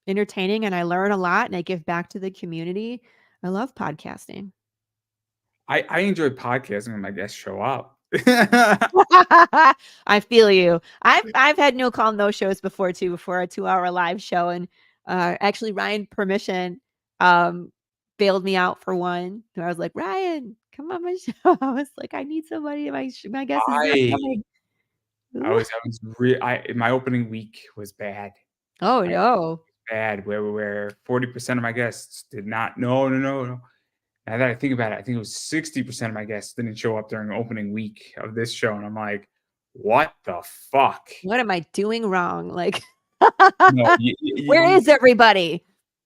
entertaining, and I learn a lot, and I give back to the community. I love podcasting. I enjoy podcasting when my guests show up. I feel you. I've had no call no shows before too, before a 2-hour live show, and actually Ryan Permission bailed me out for one. So I was like, Ryan, come on my show. I was like, I need somebody. My guest is not I coming. my opening week was bad. Oh I no. bad where 40% of my guests did not. No. Now that I think about it, I think it was 60% of my guests didn't show up during the opening week of this show, and I'm like, what the fuck? What am I doing wrong? Like, No, where is everybody?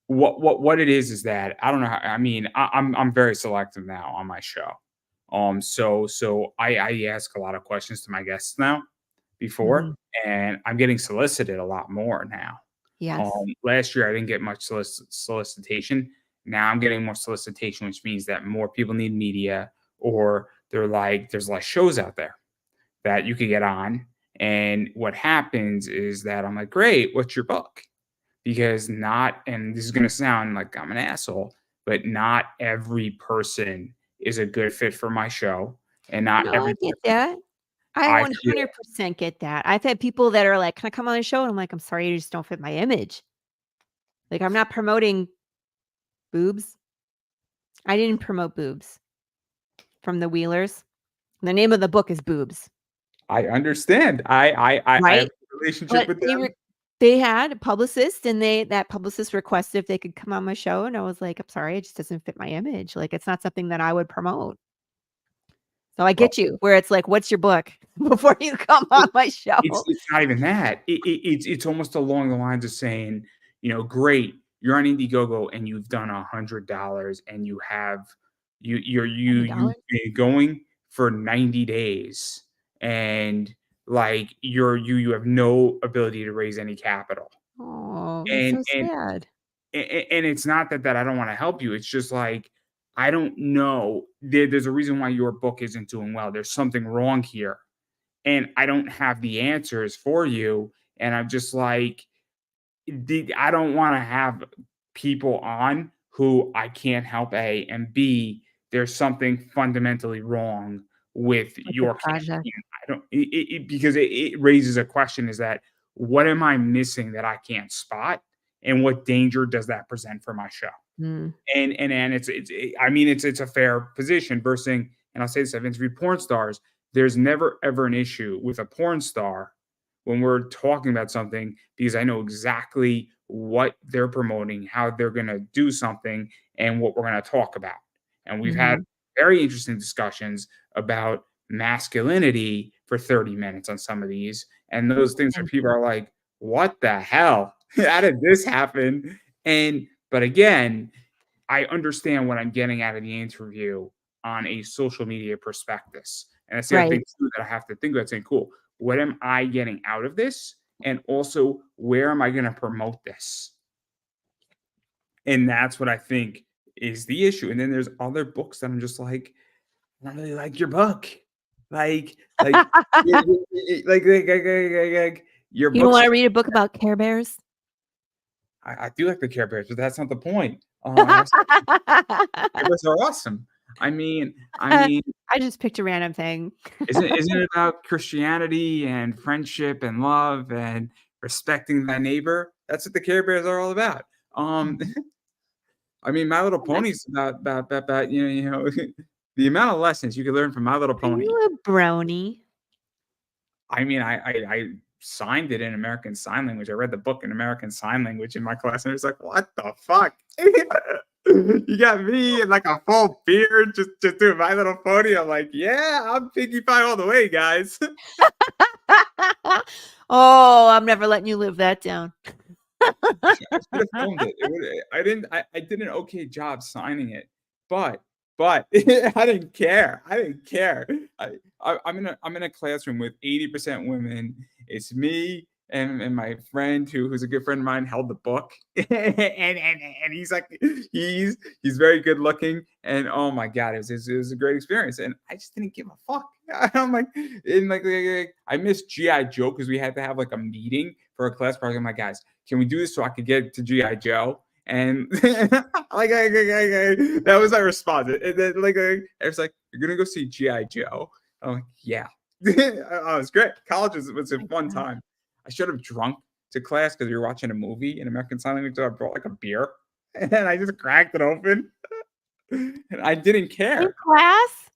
what it is that I don't know. I mean, I'm very selective now on my show. So I ask a lot of questions to my guests now before, Mhm. and I'm getting solicited a lot more now. Yes. Last year I didn't get much solicitation. Now I'm getting more solicitation, which means that more people need media, or they're like, there's less shows out there that you could get on. And what happens is that I'm like, great, what's your book? Because not, and this is going to sound like I'm an asshole, but not every person is a good fit for my show. And not No, I every get person that. I I feel 100% get that. I've had people that are like, "Can I come on the show?" And I'm like, "I'm sorry, you just don't fit my image." Like, I'm not promoting boobs. I didn't promote boobs from the Wheelers. The name of the book is Boobs, I understand. I have right? a relationship But with them. they had a publicist, and that publicist requested if they could come on my show, and I was like, "I'm sorry, it just doesn't fit my image. Like, it's not something that I would promote." So I Well, get you, where it's like, "What's your book?" Before you come on my show. it's not even that. It's almost along the lines of saying, great, you're on Indiegogo and you've done $100 and you have you've $100? been going for 90 days and like you have no ability to raise any capital. Oh, that's And so and sad. and it's not that I don't want to help you. It's just like I don't know. There's a reason why your book isn't doing well. There's something wrong here and I don't have the answers for you. And I'm just like, I don't want to have people on who I can't help. A and B. There's something fundamentally wrong with With the your project. campaign. I don't because it raises a question: is that what am I missing that I can't spot, and what danger does that present for my show? Mm. And I mean it's a fair position versus, and I'll say this, I've interviewed porn stars. There's never ever an issue with a porn star when we're talking about something because I know exactly what they're promoting, how they're going to do something, and what we're going to talk about. And we've had Mhm. very interesting discussions about masculinity for 30 minutes on some of these, and those things where Thank people you. are like, what the hell, how did this happen? And but again, I understand what I'm getting out of the interview on a social media prospectus. And that's the other thing Right. too that I have to think about, saying, cool, what am I getting out of this? And also, where am I going to promote this? And that's what I think is the issue. And then there's other books that I'm just like, I don't really like your book. Like, like your You don't books. wanna read a book about Care Bears? I do like the Care Bears, but that's not the point. I also Care Bears are awesome. I mean, I just picked a random thing. isn't it about Christianity and friendship and love and respecting thy neighbor? That's what the Care Bears are all about. Um, Mhm. I mean, My Little I like Pony's about the amount of lessons you can learn from My Little Are Pony. you a brony? I mean, I signed it in American Sign Language. I read the book in American Sign Language in my class, and it was like, what the fuck? You got me in like a full beard, just doing My Little Pony. I'm like, yeah, I'm Pinkie Pie all the way, guys. Oh, I'm never letting you live that down. I should have filmed it. It would. I did an okay job signing it, but I didn't care. I didn't care. I'm in a classroom with 80% women. It's me and my friend who's a good friend of mine held the book, and he's like he's very good looking, and oh my god, it was a great experience, and I just didn't give a fuck. I'm like, I missed GI Joe because we had to have like a meeting for a class project. I'm like, guys, can we do this so I could get to GI Joe? And that was my response. And then I was like, "You're gonna go see GI Joe?" I'm like, "Yeah." Oh, it was great. College was a fun time. I should have drunk to class because we were watching a movie in American Sign Language. So I brought like a beer and I just cracked it open, and I didn't In care. class?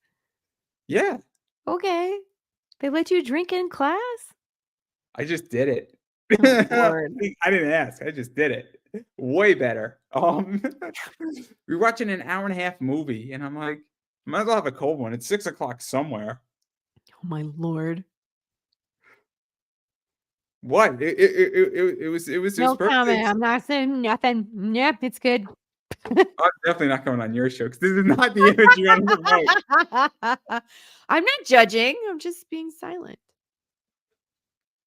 Yeah, Okay. They let you drink in class? I just did it. Oh, Lord. I didn't ask. I just did it. Way better. We were watching an hour and a half movie, and I'm like, might as well have a cold one. It's 6 o'clock somewhere. Oh, my Lord. What? It was No perfect. comment. I'm not saying nothing. Yep, it's good. I'm definitely not coming on your show because this is not the image you want to promote. I'm not judging. I'm just being silent.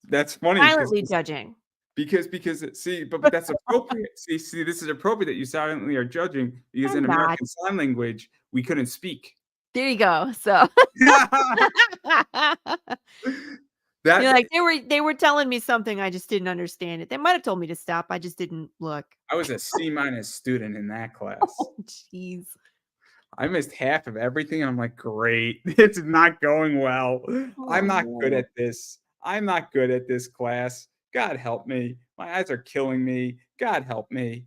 That's funny Silently judging. because see, but that's appropriate. See, this is appropriate that you silently are judging because I'm in not. American Sign Language we couldn't speak. There you go. So you're That like, they were telling me something, I just didn't understand it. They might have told me to stop. I just didn't look. I was a C- student in that class. Oh, jeez. I missed half of everything. And I'm like, great, it's not going well. I'm not good Oh. at this. I'm not good at this class. God help me. My eyes are killing me. God help me.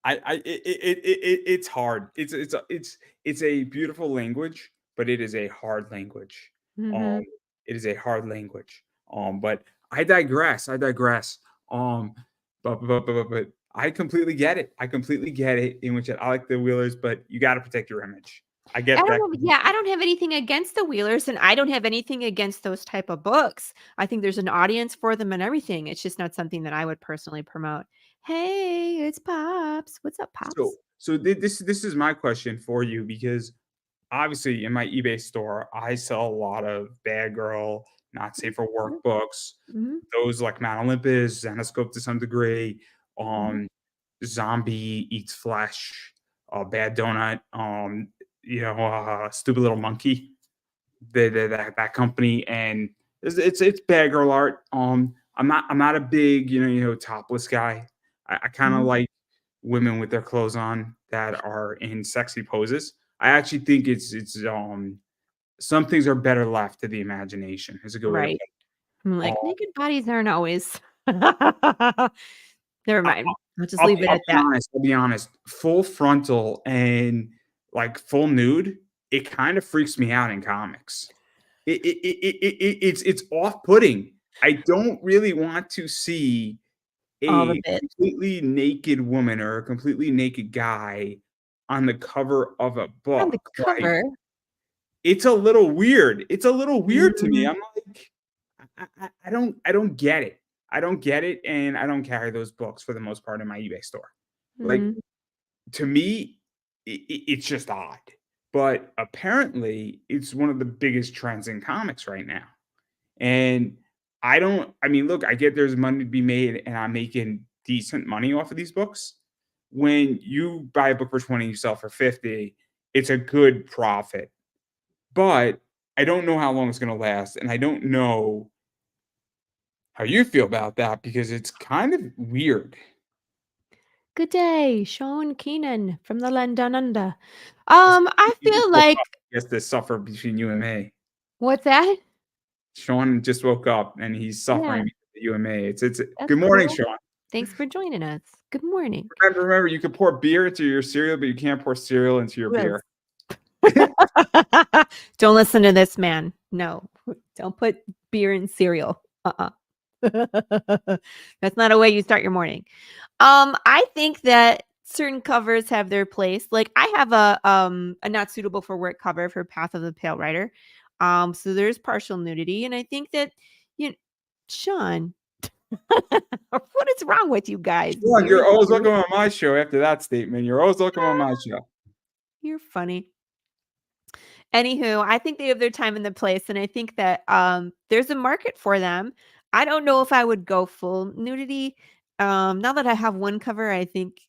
It's hard. It's a beautiful language, but it is a hard language. Mhm. Um, it is a hard language. But I digress. I digress. Um, but I completely get it. I completely get it. In which I like the Wheelers, but you got to protect your image. I get that. I don't have anything against the Wheelers, and I don't have anything against those type of books. I think there's an audience for them and everything. It's just not something that I would personally promote. Hey, it's Pops. What's up, So Pops? so this is my question for you because obviously in my eBay store I sell a lot of bad girl, not safe for work books. Mhm, Those like Mount Olympus, Xenoscope to some degree, mhm. Zombie Eats Flesh, Bad Donut, Stupid Little Monkey, that company, and it's bad girl art. I'm not a big topless guy. I kind of Mhm. like women with their clothes on that are in sexy poses. I actually think it's some things are better left to the imagination. Is a good way to put Right. I'm it. like, naked bodies aren't always Never I mind. I'll just I'll leave it I'll at be that. honest, I'll be honest. Full frontal and, like, full nude, it kind of freaks me out in comics. It's off-putting. I don't really want to see All the a bits completely naked woman or a completely naked guy on the cover of a on the book, like, cover. it's a little weird. It's a little weird to me. Mhm, I'm like, I don't get it. I don't get it, and I don't carry those books for the most part in my eBay store. Like, mhm. to me, it's just odd. But apparently, it's one of the biggest trends in comics right now. And I mean, look, I get there's money to be made, and I'm making decent money off of these books. When you buy a book for 20, you sell for 50, it's a good profit. But I don't know how long it's going to last. And I don't know how you feel about that because it's kind of weird. Good day, Sean Keenan from the land down under. I You just feel woke like up. I guess this suffer between you and me. what's that? Sean just woke up and he's Yeah, suffering because of you and me. It's that's good morning, cool. Sean. Thanks for joining us. Good morning. Remember, you can pour beer into your cereal, but you can't pour cereal into your Yes. beer. Don't listen to this man. No, don't put beer in cereal. Uh-uh. That's not a way you start your morning. I think that certain covers have their place. Like I have a not suitable for work cover for Path of the Pale Rider. So there's partial nudity, and I think that you, Sean, what is wrong with you guys? Sean, Beer you're and always cereal? welcome on my show after that statement. You're always welcome on my show. You're funny. Anywho, I think they have their time and the place, and I think that there's a market for them. I don't know if I would go full nudity. Now that I have one cover, I think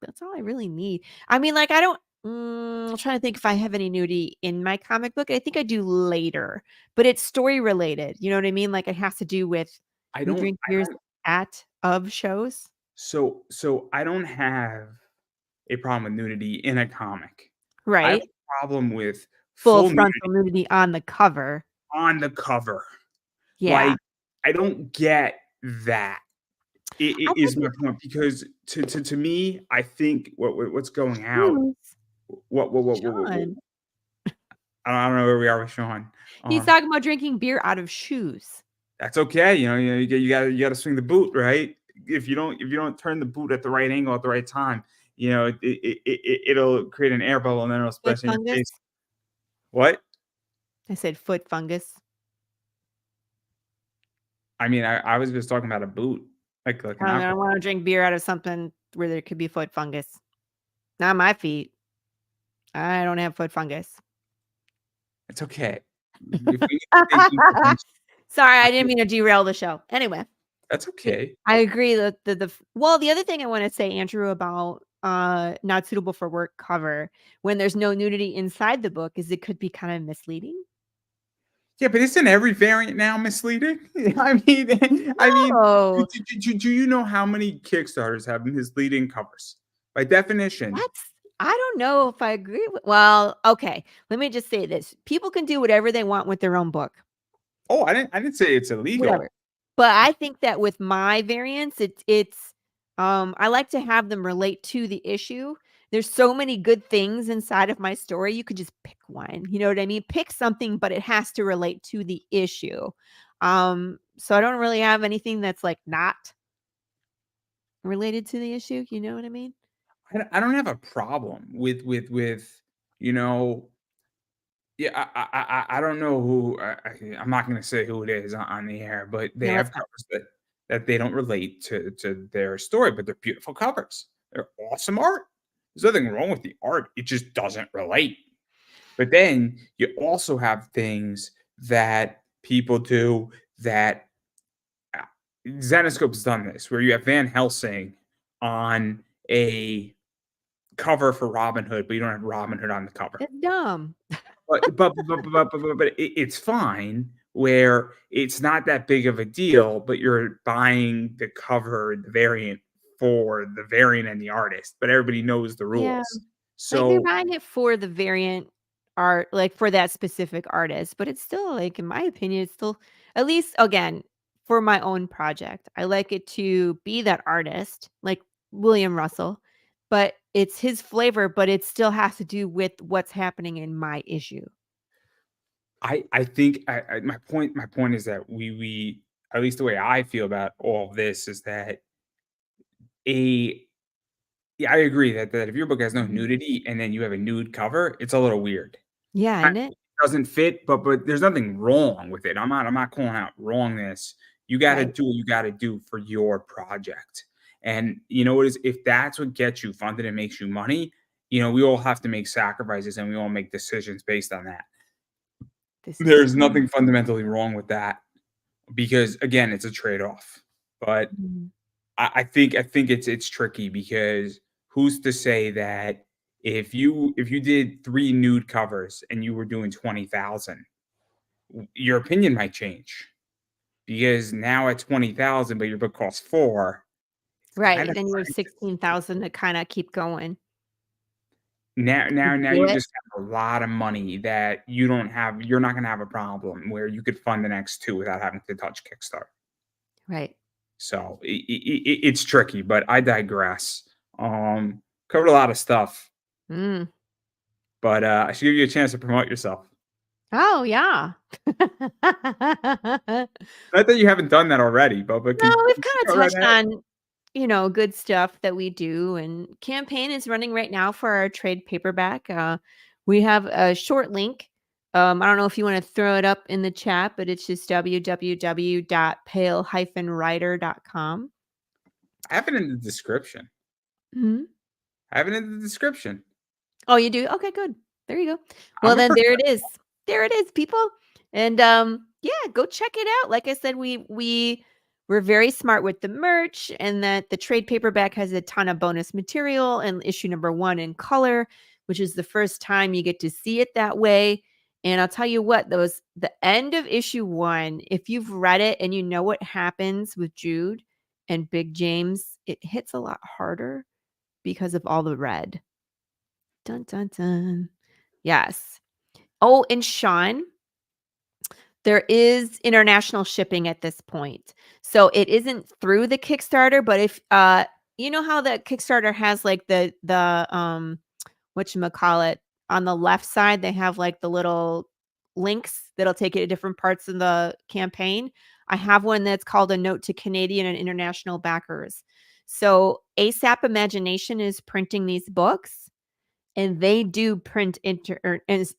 that's all I really need. I mean, like, I don't. I'm trying to think if I have any nudity in my comic book. I think I do later, but it's story related. You know what I mean? Like, it has to do with I who don't drink beers at. of shows, So I don't have a problem with nudity in a comic. I have right? a problem with Full full frontal nudity nudity on the cover. on the cover. Yeah. Like, I don't get that. I It think is my it's point because to me, I think what's going out. shoes. What Sean. I don't know where we are with Sean. He's Uh, talking about drinking beer out of shoes. that's okay. You gotta swing the boot, right? If you don't turn the boot at the right angle at the right time, it'll create an air bubble and then it'll Foot splash in your fungus? face. What? I said foot fungus. I mean, I was just talking about a boot, like an I don't alcohol. wanna drink beer out of something where there could be foot fungus. Not my feet. I don't have foot fungus. It's okay. If we need to take you Sorry, I I didn't mean to derail the show. Anyway, that's yeah, okay. I agree that the other thing I wanna say, Andrew, about, not suitable for work cover when there's no nudity inside the book is it could be kind of misleading. Yeah, but isn't every variant now misleading? I mean, No, do you know how many Kickstarters have misleading covers? By definition. that's I don't know if I agree with well, okay, let me just say this, people can do whatever they want with their own book. Oh, I didn't say it's illegal. Whatever. But I think that with my variants, I like to have them relate to the issue. There's so many good things inside of my story, you could just pick one, you know what I mean? Pick something, but it has to relate to the issue. So I don't really have anything that's, like, not related to the issue, you know what I mean? I don't have a problem with you know yeah, I don't know who I'm not gonna say who it is on the air, but they Yeah, have let's not. covers that they don't relate to their story, but they're beautiful covers. They're awesome art. There's nothing wrong with the art, it just doesn't relate. But then you also have things that people do that uh, Zenoscope's done this, where you have Van Helsing on a cover for Robin Hood, but you don't have Robin Hood on the cover. It's dumb. But it's fine where it's not that big of a deal, but you're buying the cover, the variant for the variant and the artist, but everybody knows the Yeah. rules. Like, they're So buying it for the variant art, like, for that specific artist, but it's still, like, in my opinion, it's still at least, again, for my own project, I like it to be that artist, like William Russell, but it's his flavor, but it still has to do with what's happening in my issue. I think my point is that we at least the way I feel about all of this is that a yeah, I agree that if your book has no Mhm. nudity and then you have a nude cover, it's a little weird. Yeah, I isn't it? doesn't fit, but there's nothing wrong with it. I'm not calling out wrongness. You gotta Right. do what you gotta do for your project. And you know what is if that's what gets you funded and makes you money, we all have to make sacrifices and we all make decisions based on that. This is There's true. nothing fundamentally wrong with that because again, it's a trade-off. But Mhm. I think it's tricky because who's to say that if you did 3 nude covers and you were doing 20,000, your opinion might change because now at 20,000, but your book costs 4, it's kind Right, of then you have hard to 16,000 to kinda keep going. now Would now you now do you it? just have a lot of money that you're not gonna have a problem where you could fund the next 2 without having to touch Kickstarter. Right. So it's tricky, but I digress. Covered a lot of stuff, Mm. but I should give you a chance to promote yourself. Oh, yeah. Not that you haven't done that already, but No, we've can you kinda go right touched ahead? on, good stuff that we do, and campaign is running right now for our trade paperback. We have a short link. I don't know if you wanna throw it up in the chat, but it's just www.pale-writer.com. I have it in the description. Mhm. I have it in the description. Oh, you do? Okay, good. There you go. Well, I'm a then there it professional. is. There it is, people. And yeah, go check it out. Like I said, we're very smart with the merch and that the trade paperback has a ton of bonus material and issue number 1 in color, which is the first time you get to see it that way. And I'll tell you what, those the end of issue 1, if you've read it and you know what happens with Jude, and Big James, it hits a lot harder because of all the red. Dun, dun, dun. Yes. Oh, and Sean, there is international shipping at this point. So it isn't through the Kickstarter, but if you know how the Kickstarter has like the whatchamacallit, on the left side, they have like the little links that'll take you to different parts of the campaign. I have one that's called A Note to Canadian and International Backers. So ASAP Imagination is printing these books, and they do print and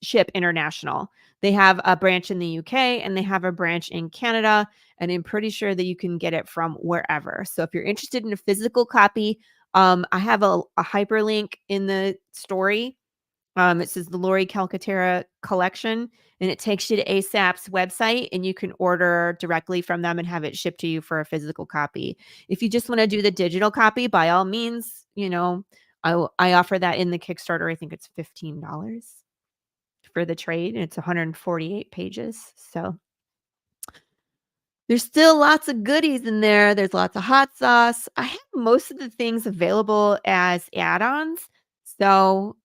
ship international. They have a branch in the UK and they have a branch in Canada, and I'm pretty sure that you can get it from wherever. So if you're interested in a physical copy, I have a hyperlink in the story. It says the Laurie Calcaterra collection, and it takes you to ASAP's website, and you can order directly from them and have it shipped to you for a physical copy. If you just want to do the digital copy, by all means, I offer that in the Kickstarter. I think it's $15 for the trade, and it's 148 pages. So there's still lots of goodies in there. There's lots of hot sauce. I have most of the things available as add-ons. So,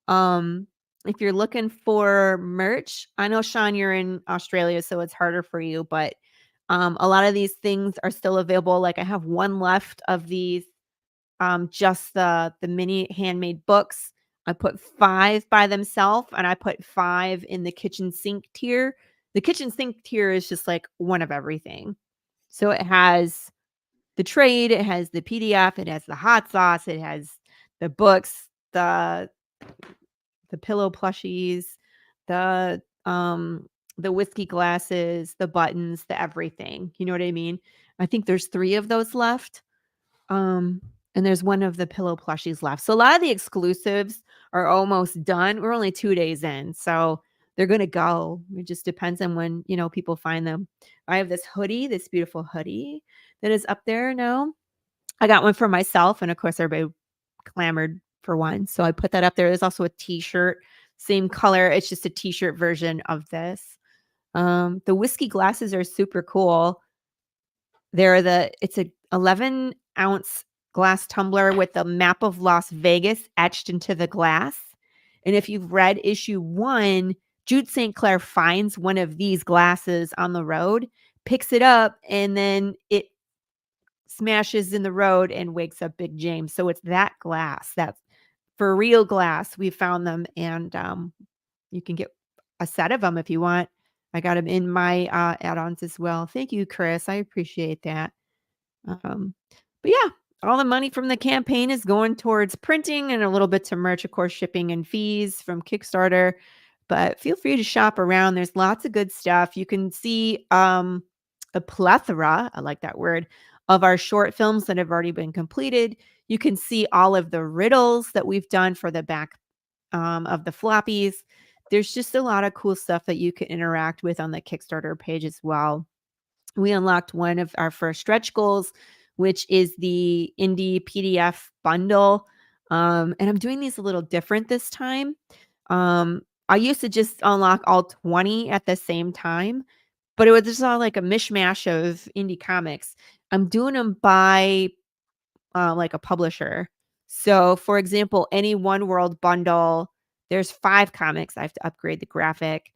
if you're looking for merch, I know, Sean, you're in Australia, so it's harder for you, but a lot of these things are still available. Like I have one left of these, just the mini handmade books. I put 5 by themselves, and I put 5 in the kitchen sink tier. The kitchen sink tier is just like one of everything. So it has the trade, it has the PDF, it has the hot sauce, it has the books, the pillow plushies, the whiskey glasses, the buttons, the everything. You know what I mean? I think there's 3 of those left. And there's one of the pillow plushies left. So a lot of the exclusives are almost done. We're only 2 days in, so they're gonna go. It just depends on when, people find them. I have this hoodie, this beautiful hoodie that is up there now. I got one for myself, and of course, everybody clamored for one, so I put that up there. There's also a T-shirt, same color. It's just a T-shirt version of this. The whiskey glasses are super cool. It's a 11-ounce glass tumbler with the map of Las Vegas etched into the glass. And if you've read issue 1, Jude St. Clair finds one of these glasses on the road, picks it up, and then it smashes in the road and wakes up Big James. So it's that glass. That's for real glass. We found them, and you can get a set of them if you want. I got them in my add-ons as well. Thank you, Chris. I appreciate that. But yeah, all the money from the campaign is going towards printing and a little bit to merch, of course, shipping and fees from Kickstarter. But feel free to shop around. There's lots of good stuff. You can see a plethora, I like that word, of our short films that have already been completed. You can see all of the riddles that we've done for the back of the floppies. There's just a lot of cool stuff that you can interact with on the Kickstarter page as well. We unlocked one of our first stretch goals, which is the indie PDF bundle. And I'm doing these a little different this time. I used to just unlock all 20 at the same time, but it was just all like a mishmash of indie comics. I'm doing them by like a publisher. So, for example, any One World bundle, there's 5 comics. I have to upgrade the graphic.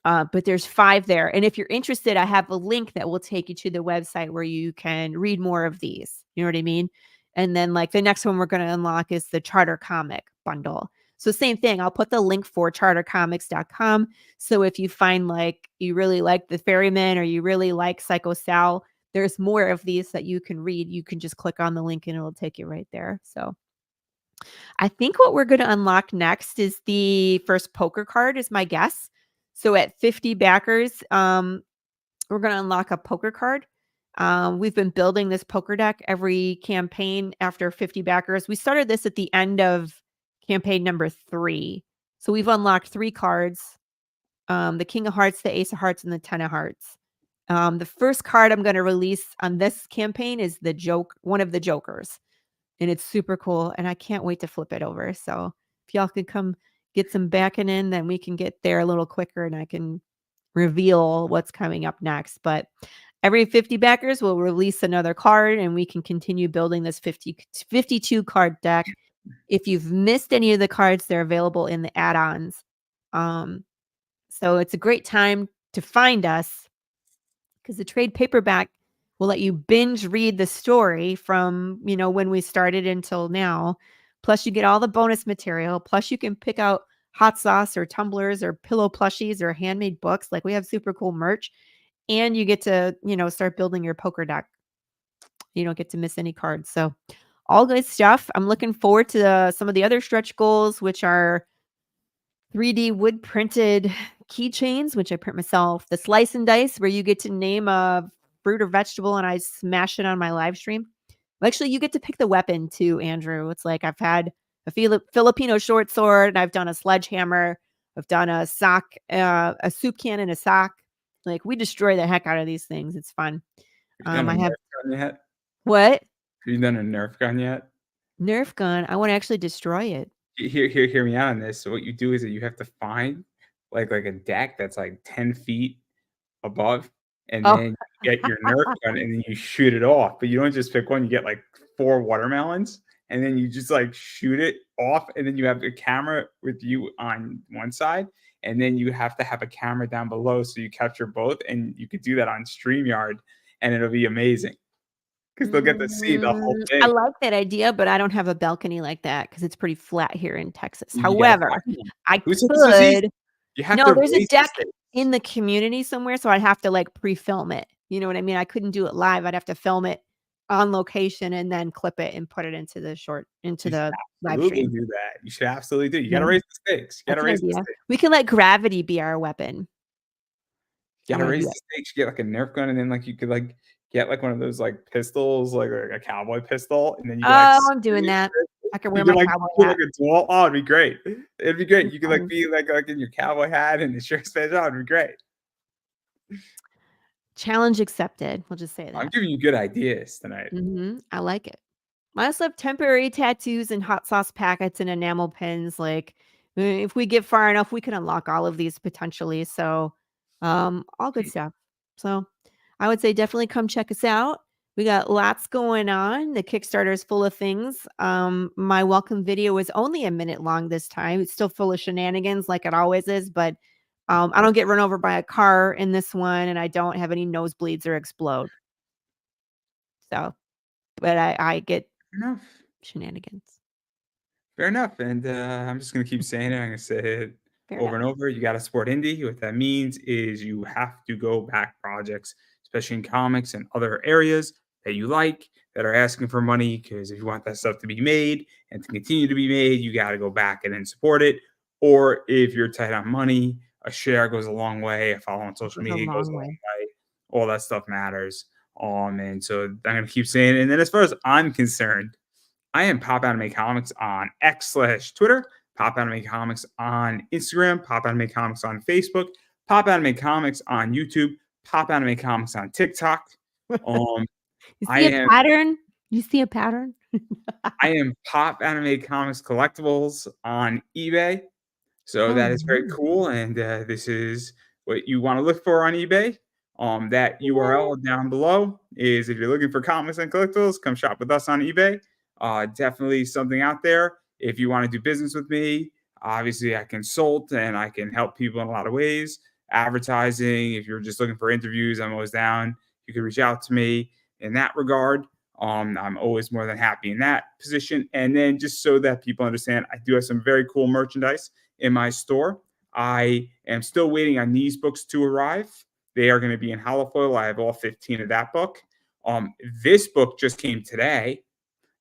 But there's 5 there. And if you're interested, I have a link that will take you to the website where you can read more of these. You know what I mean? And then like the next one we're going to unlock is the Charter Comic bundle. So same thing. I'll put the link for chartercomics.com. So if you find like you really like the Ferryman or you really like Psycho Sal, there's more of these that you can read. You can just click on the link and it'll take you right there. So I think what we're going to unlock next is the first poker card is my guess. So at 50 backers, we're going to unlock a poker card. We've been building this poker deck every campaign after 50 backers. We started this at the end of campaign number 3. So we've unlocked 3 cards, the King of Hearts, the Ace of Hearts, and the 10 of Hearts. The first card I'm going to release on this campaign is one of the Jokers. And it's super cool. And I can't wait to flip it over. So if y'all could come get some backing in, then we can get there a little quicker and I can reveal what's coming up next. But Every 50 backers will release another card, and we can continue building this 52 card deck. If you've missed any of the cards, they're available in the add-ons. So it's a great time to find us because the trade paperback will let you binge read the story from, when we started until now. Plus, you get all the bonus material. Plus, you can pick out hot sauce or tumblers or pillow plushies or handmade books. Like, we have super cool merch. And you get to, start building your poker deck. You don't get to miss any cards. So, all good stuff. I'm looking forward to some of the other stretch goals, which are 3D wood printed keychains, which I print myself. The slice and dice, where you get to name a fruit or vegetable and I smash it on my live stream. Actually, you get to pick the weapon too, Andrew. It's like I've had a Filipino short sword, and I've done a sledgehammer. I've done a sock, a soup can and a sock. Like, we destroy the heck out of these things. It's fun. Have you done a I have Nerf gun yet? what? Have you done a Nerf gun yet? Nerf gun. I want to actually destroy it. Hear me out on this. So what you do is that you have to find like a deck that's like 10 feet above, and Oh, then you get your Nerf gun and then you shoot it off. But you don't just pick one, you get like 4 watermelons, and then you just like shoot it off, and then you have the camera with you on one side, and then you have to have a camera down below so you capture both, and you could do that on StreamYard, and it'll be amazing. Because they'll get to see the whole I thing. like that idea, but I don't have a balcony like that because it's pretty flat here in Texas. You gotta However, find one. I Who said this was easy? could. You have No, to there's a raise the deck stakes. in the community somewhere, so I'd have to like pre-film it. You know what I mean? I couldn't do it live. I'd have to film it on location and then clip it and put it into the You should live absolutely stream. do that. You should absolutely do. You Yeah, gotta raise the stakes. You that's gotta an raise the idea. stakes. We can let gravity be our weapon. You I gotta wanna do raise that. the stakes. You get like a Nerf gun, and then like you could like get like one of those like pistols, like a cowboy pistol, and then you can like Oh, I'm doing that. I can you wear can my like cowboy do hat. like a duel. Oh, it'd be great. It'd be great. It's You could like fun. be like in your cowboy hat and the shirt special. It'd be great. Challenge accepted. We'll just say I'm that. giving you good ideas tonight. I like it. I also have temporary tattoos and hot sauce packets and enamel pins. Like, if we get far enough, we can unlock all of these potentially. So, all good stuff. So, I would say definitely come check us out. We got lots going on. The Kickstarter is full of things. My welcome video was only a minute long this time. It's still full of shenanigans like it always is, but I don't get run over by a car in this one, and I don't have any nosebleeds or explode. So, but I get Fair enough. shenanigans. Fair enough. And I'm just gonna keep saying it. I'm gonna say it Fair over and enough. over. You gotta support indie. What that means is you have to go back projects, especially in comics and other areas that you like that are asking for money. Because if you want that stuff to be made and to continue to be made, you gotta go back and then support it. Or if you're tight on money, a share goes a long way. A follow on It social goes a media goes a long long way. way. All that stuff matters. And so I'm gonna keep saying it. And then as far as I'm concerned, I am Pop Anime Comics on X/Twitter, Pop Anime Comics on Instagram, Pop Anime Comics on Facebook, Pop Anime Comics on YouTube, Pop Anime Comics on TikTok. You I see a am pattern? You see a pattern? I am Pop Anime Comics Collectibles on eBay. So Oh, that is very nice. cool, and this is what you want to look for on eBay. That URL down below is if you're looking for comics and collectibles, come shop with us on eBay. Definitely something out there. If you want to do business with me, obviously I consult and I can help people in a lot of ways. Advertising, if you're just looking for interviews, I'm always down. You can reach out to me in that regard. I'm always more than happy in that position. And then just so that people understand, I do have some very cool merchandise in my store. I am still waiting on these books to arrive. They are going to be in holofoil. I have all 15 of that book. This book just came today,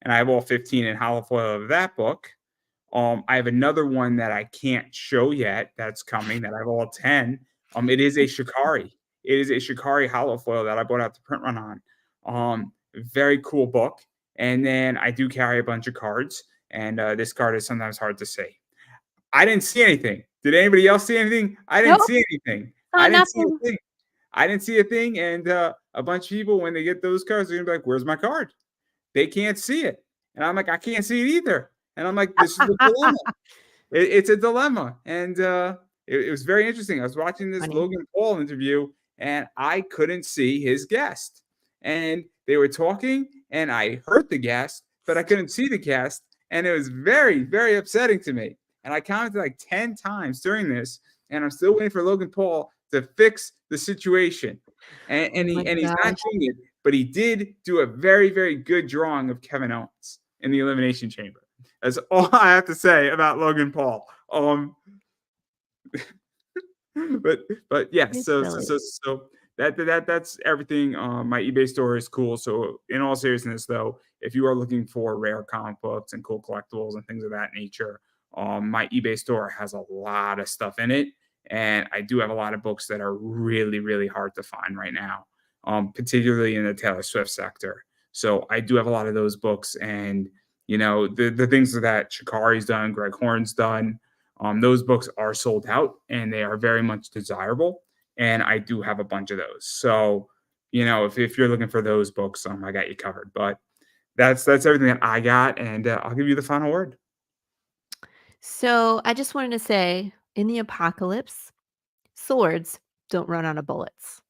and I have all 15 in holofoil of that book. I have another one that I can't show yet that's coming that I have all 10. It is a Shikari. It is a Shikari holofoil that I bought out the print run on. Very cool book. And then I do carry a bunch of cards, and this card is sometimes hard to see. I didn't see anything. Did anybody else see anything? I didn't Nope. see anything. Saw I didn't see nothing. a thing. I didn't see a thing. And a bunch of people, when they get those cards, they're gonna be like, "Where's my card?" They can't see it, and I'm like, "I can't see it either." And I'm like, "This is a dilemma. It's a dilemma." And it was very interesting. I was watching this Funny. Logan Paul interview, and I couldn't see his guest. And they were talking, and I heard the guest, but I couldn't see the guest, and it was very, very upsetting to me. And I counted like 10 times during this, and I'm still waiting for Logan Paul to fix the situation. And, Oh and, my he, and he's not gosh. doing it, but he did do a very, very good drawing of Kevin Owens in the Elimination Chamber. That's all I have to say about Logan Paul. But yeah, It's so so silly. so so that's everything. My eBay store is cool. So in all seriousness, though, if you are looking for rare comic books and cool collectibles and things of that nature, my eBay store has a lot of stuff in it, and I do have a lot of books that are really really hard to find right now, particularly in the Taylor Swift sector. So I do have a lot of those books, and the things that Shikari's done, Greg Horn's done. Those books are sold out and they are very much desirable. And I do have a bunch of those. So, if you're looking for those books, I got you covered. But that's everything that I got, and I'll give you the final word. So I just wanted to say, in the apocalypse, swords don't run out of bullets.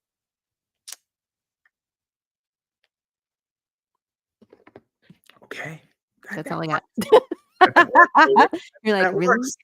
Okay, That's that all I got. works. That You're like, that really? works.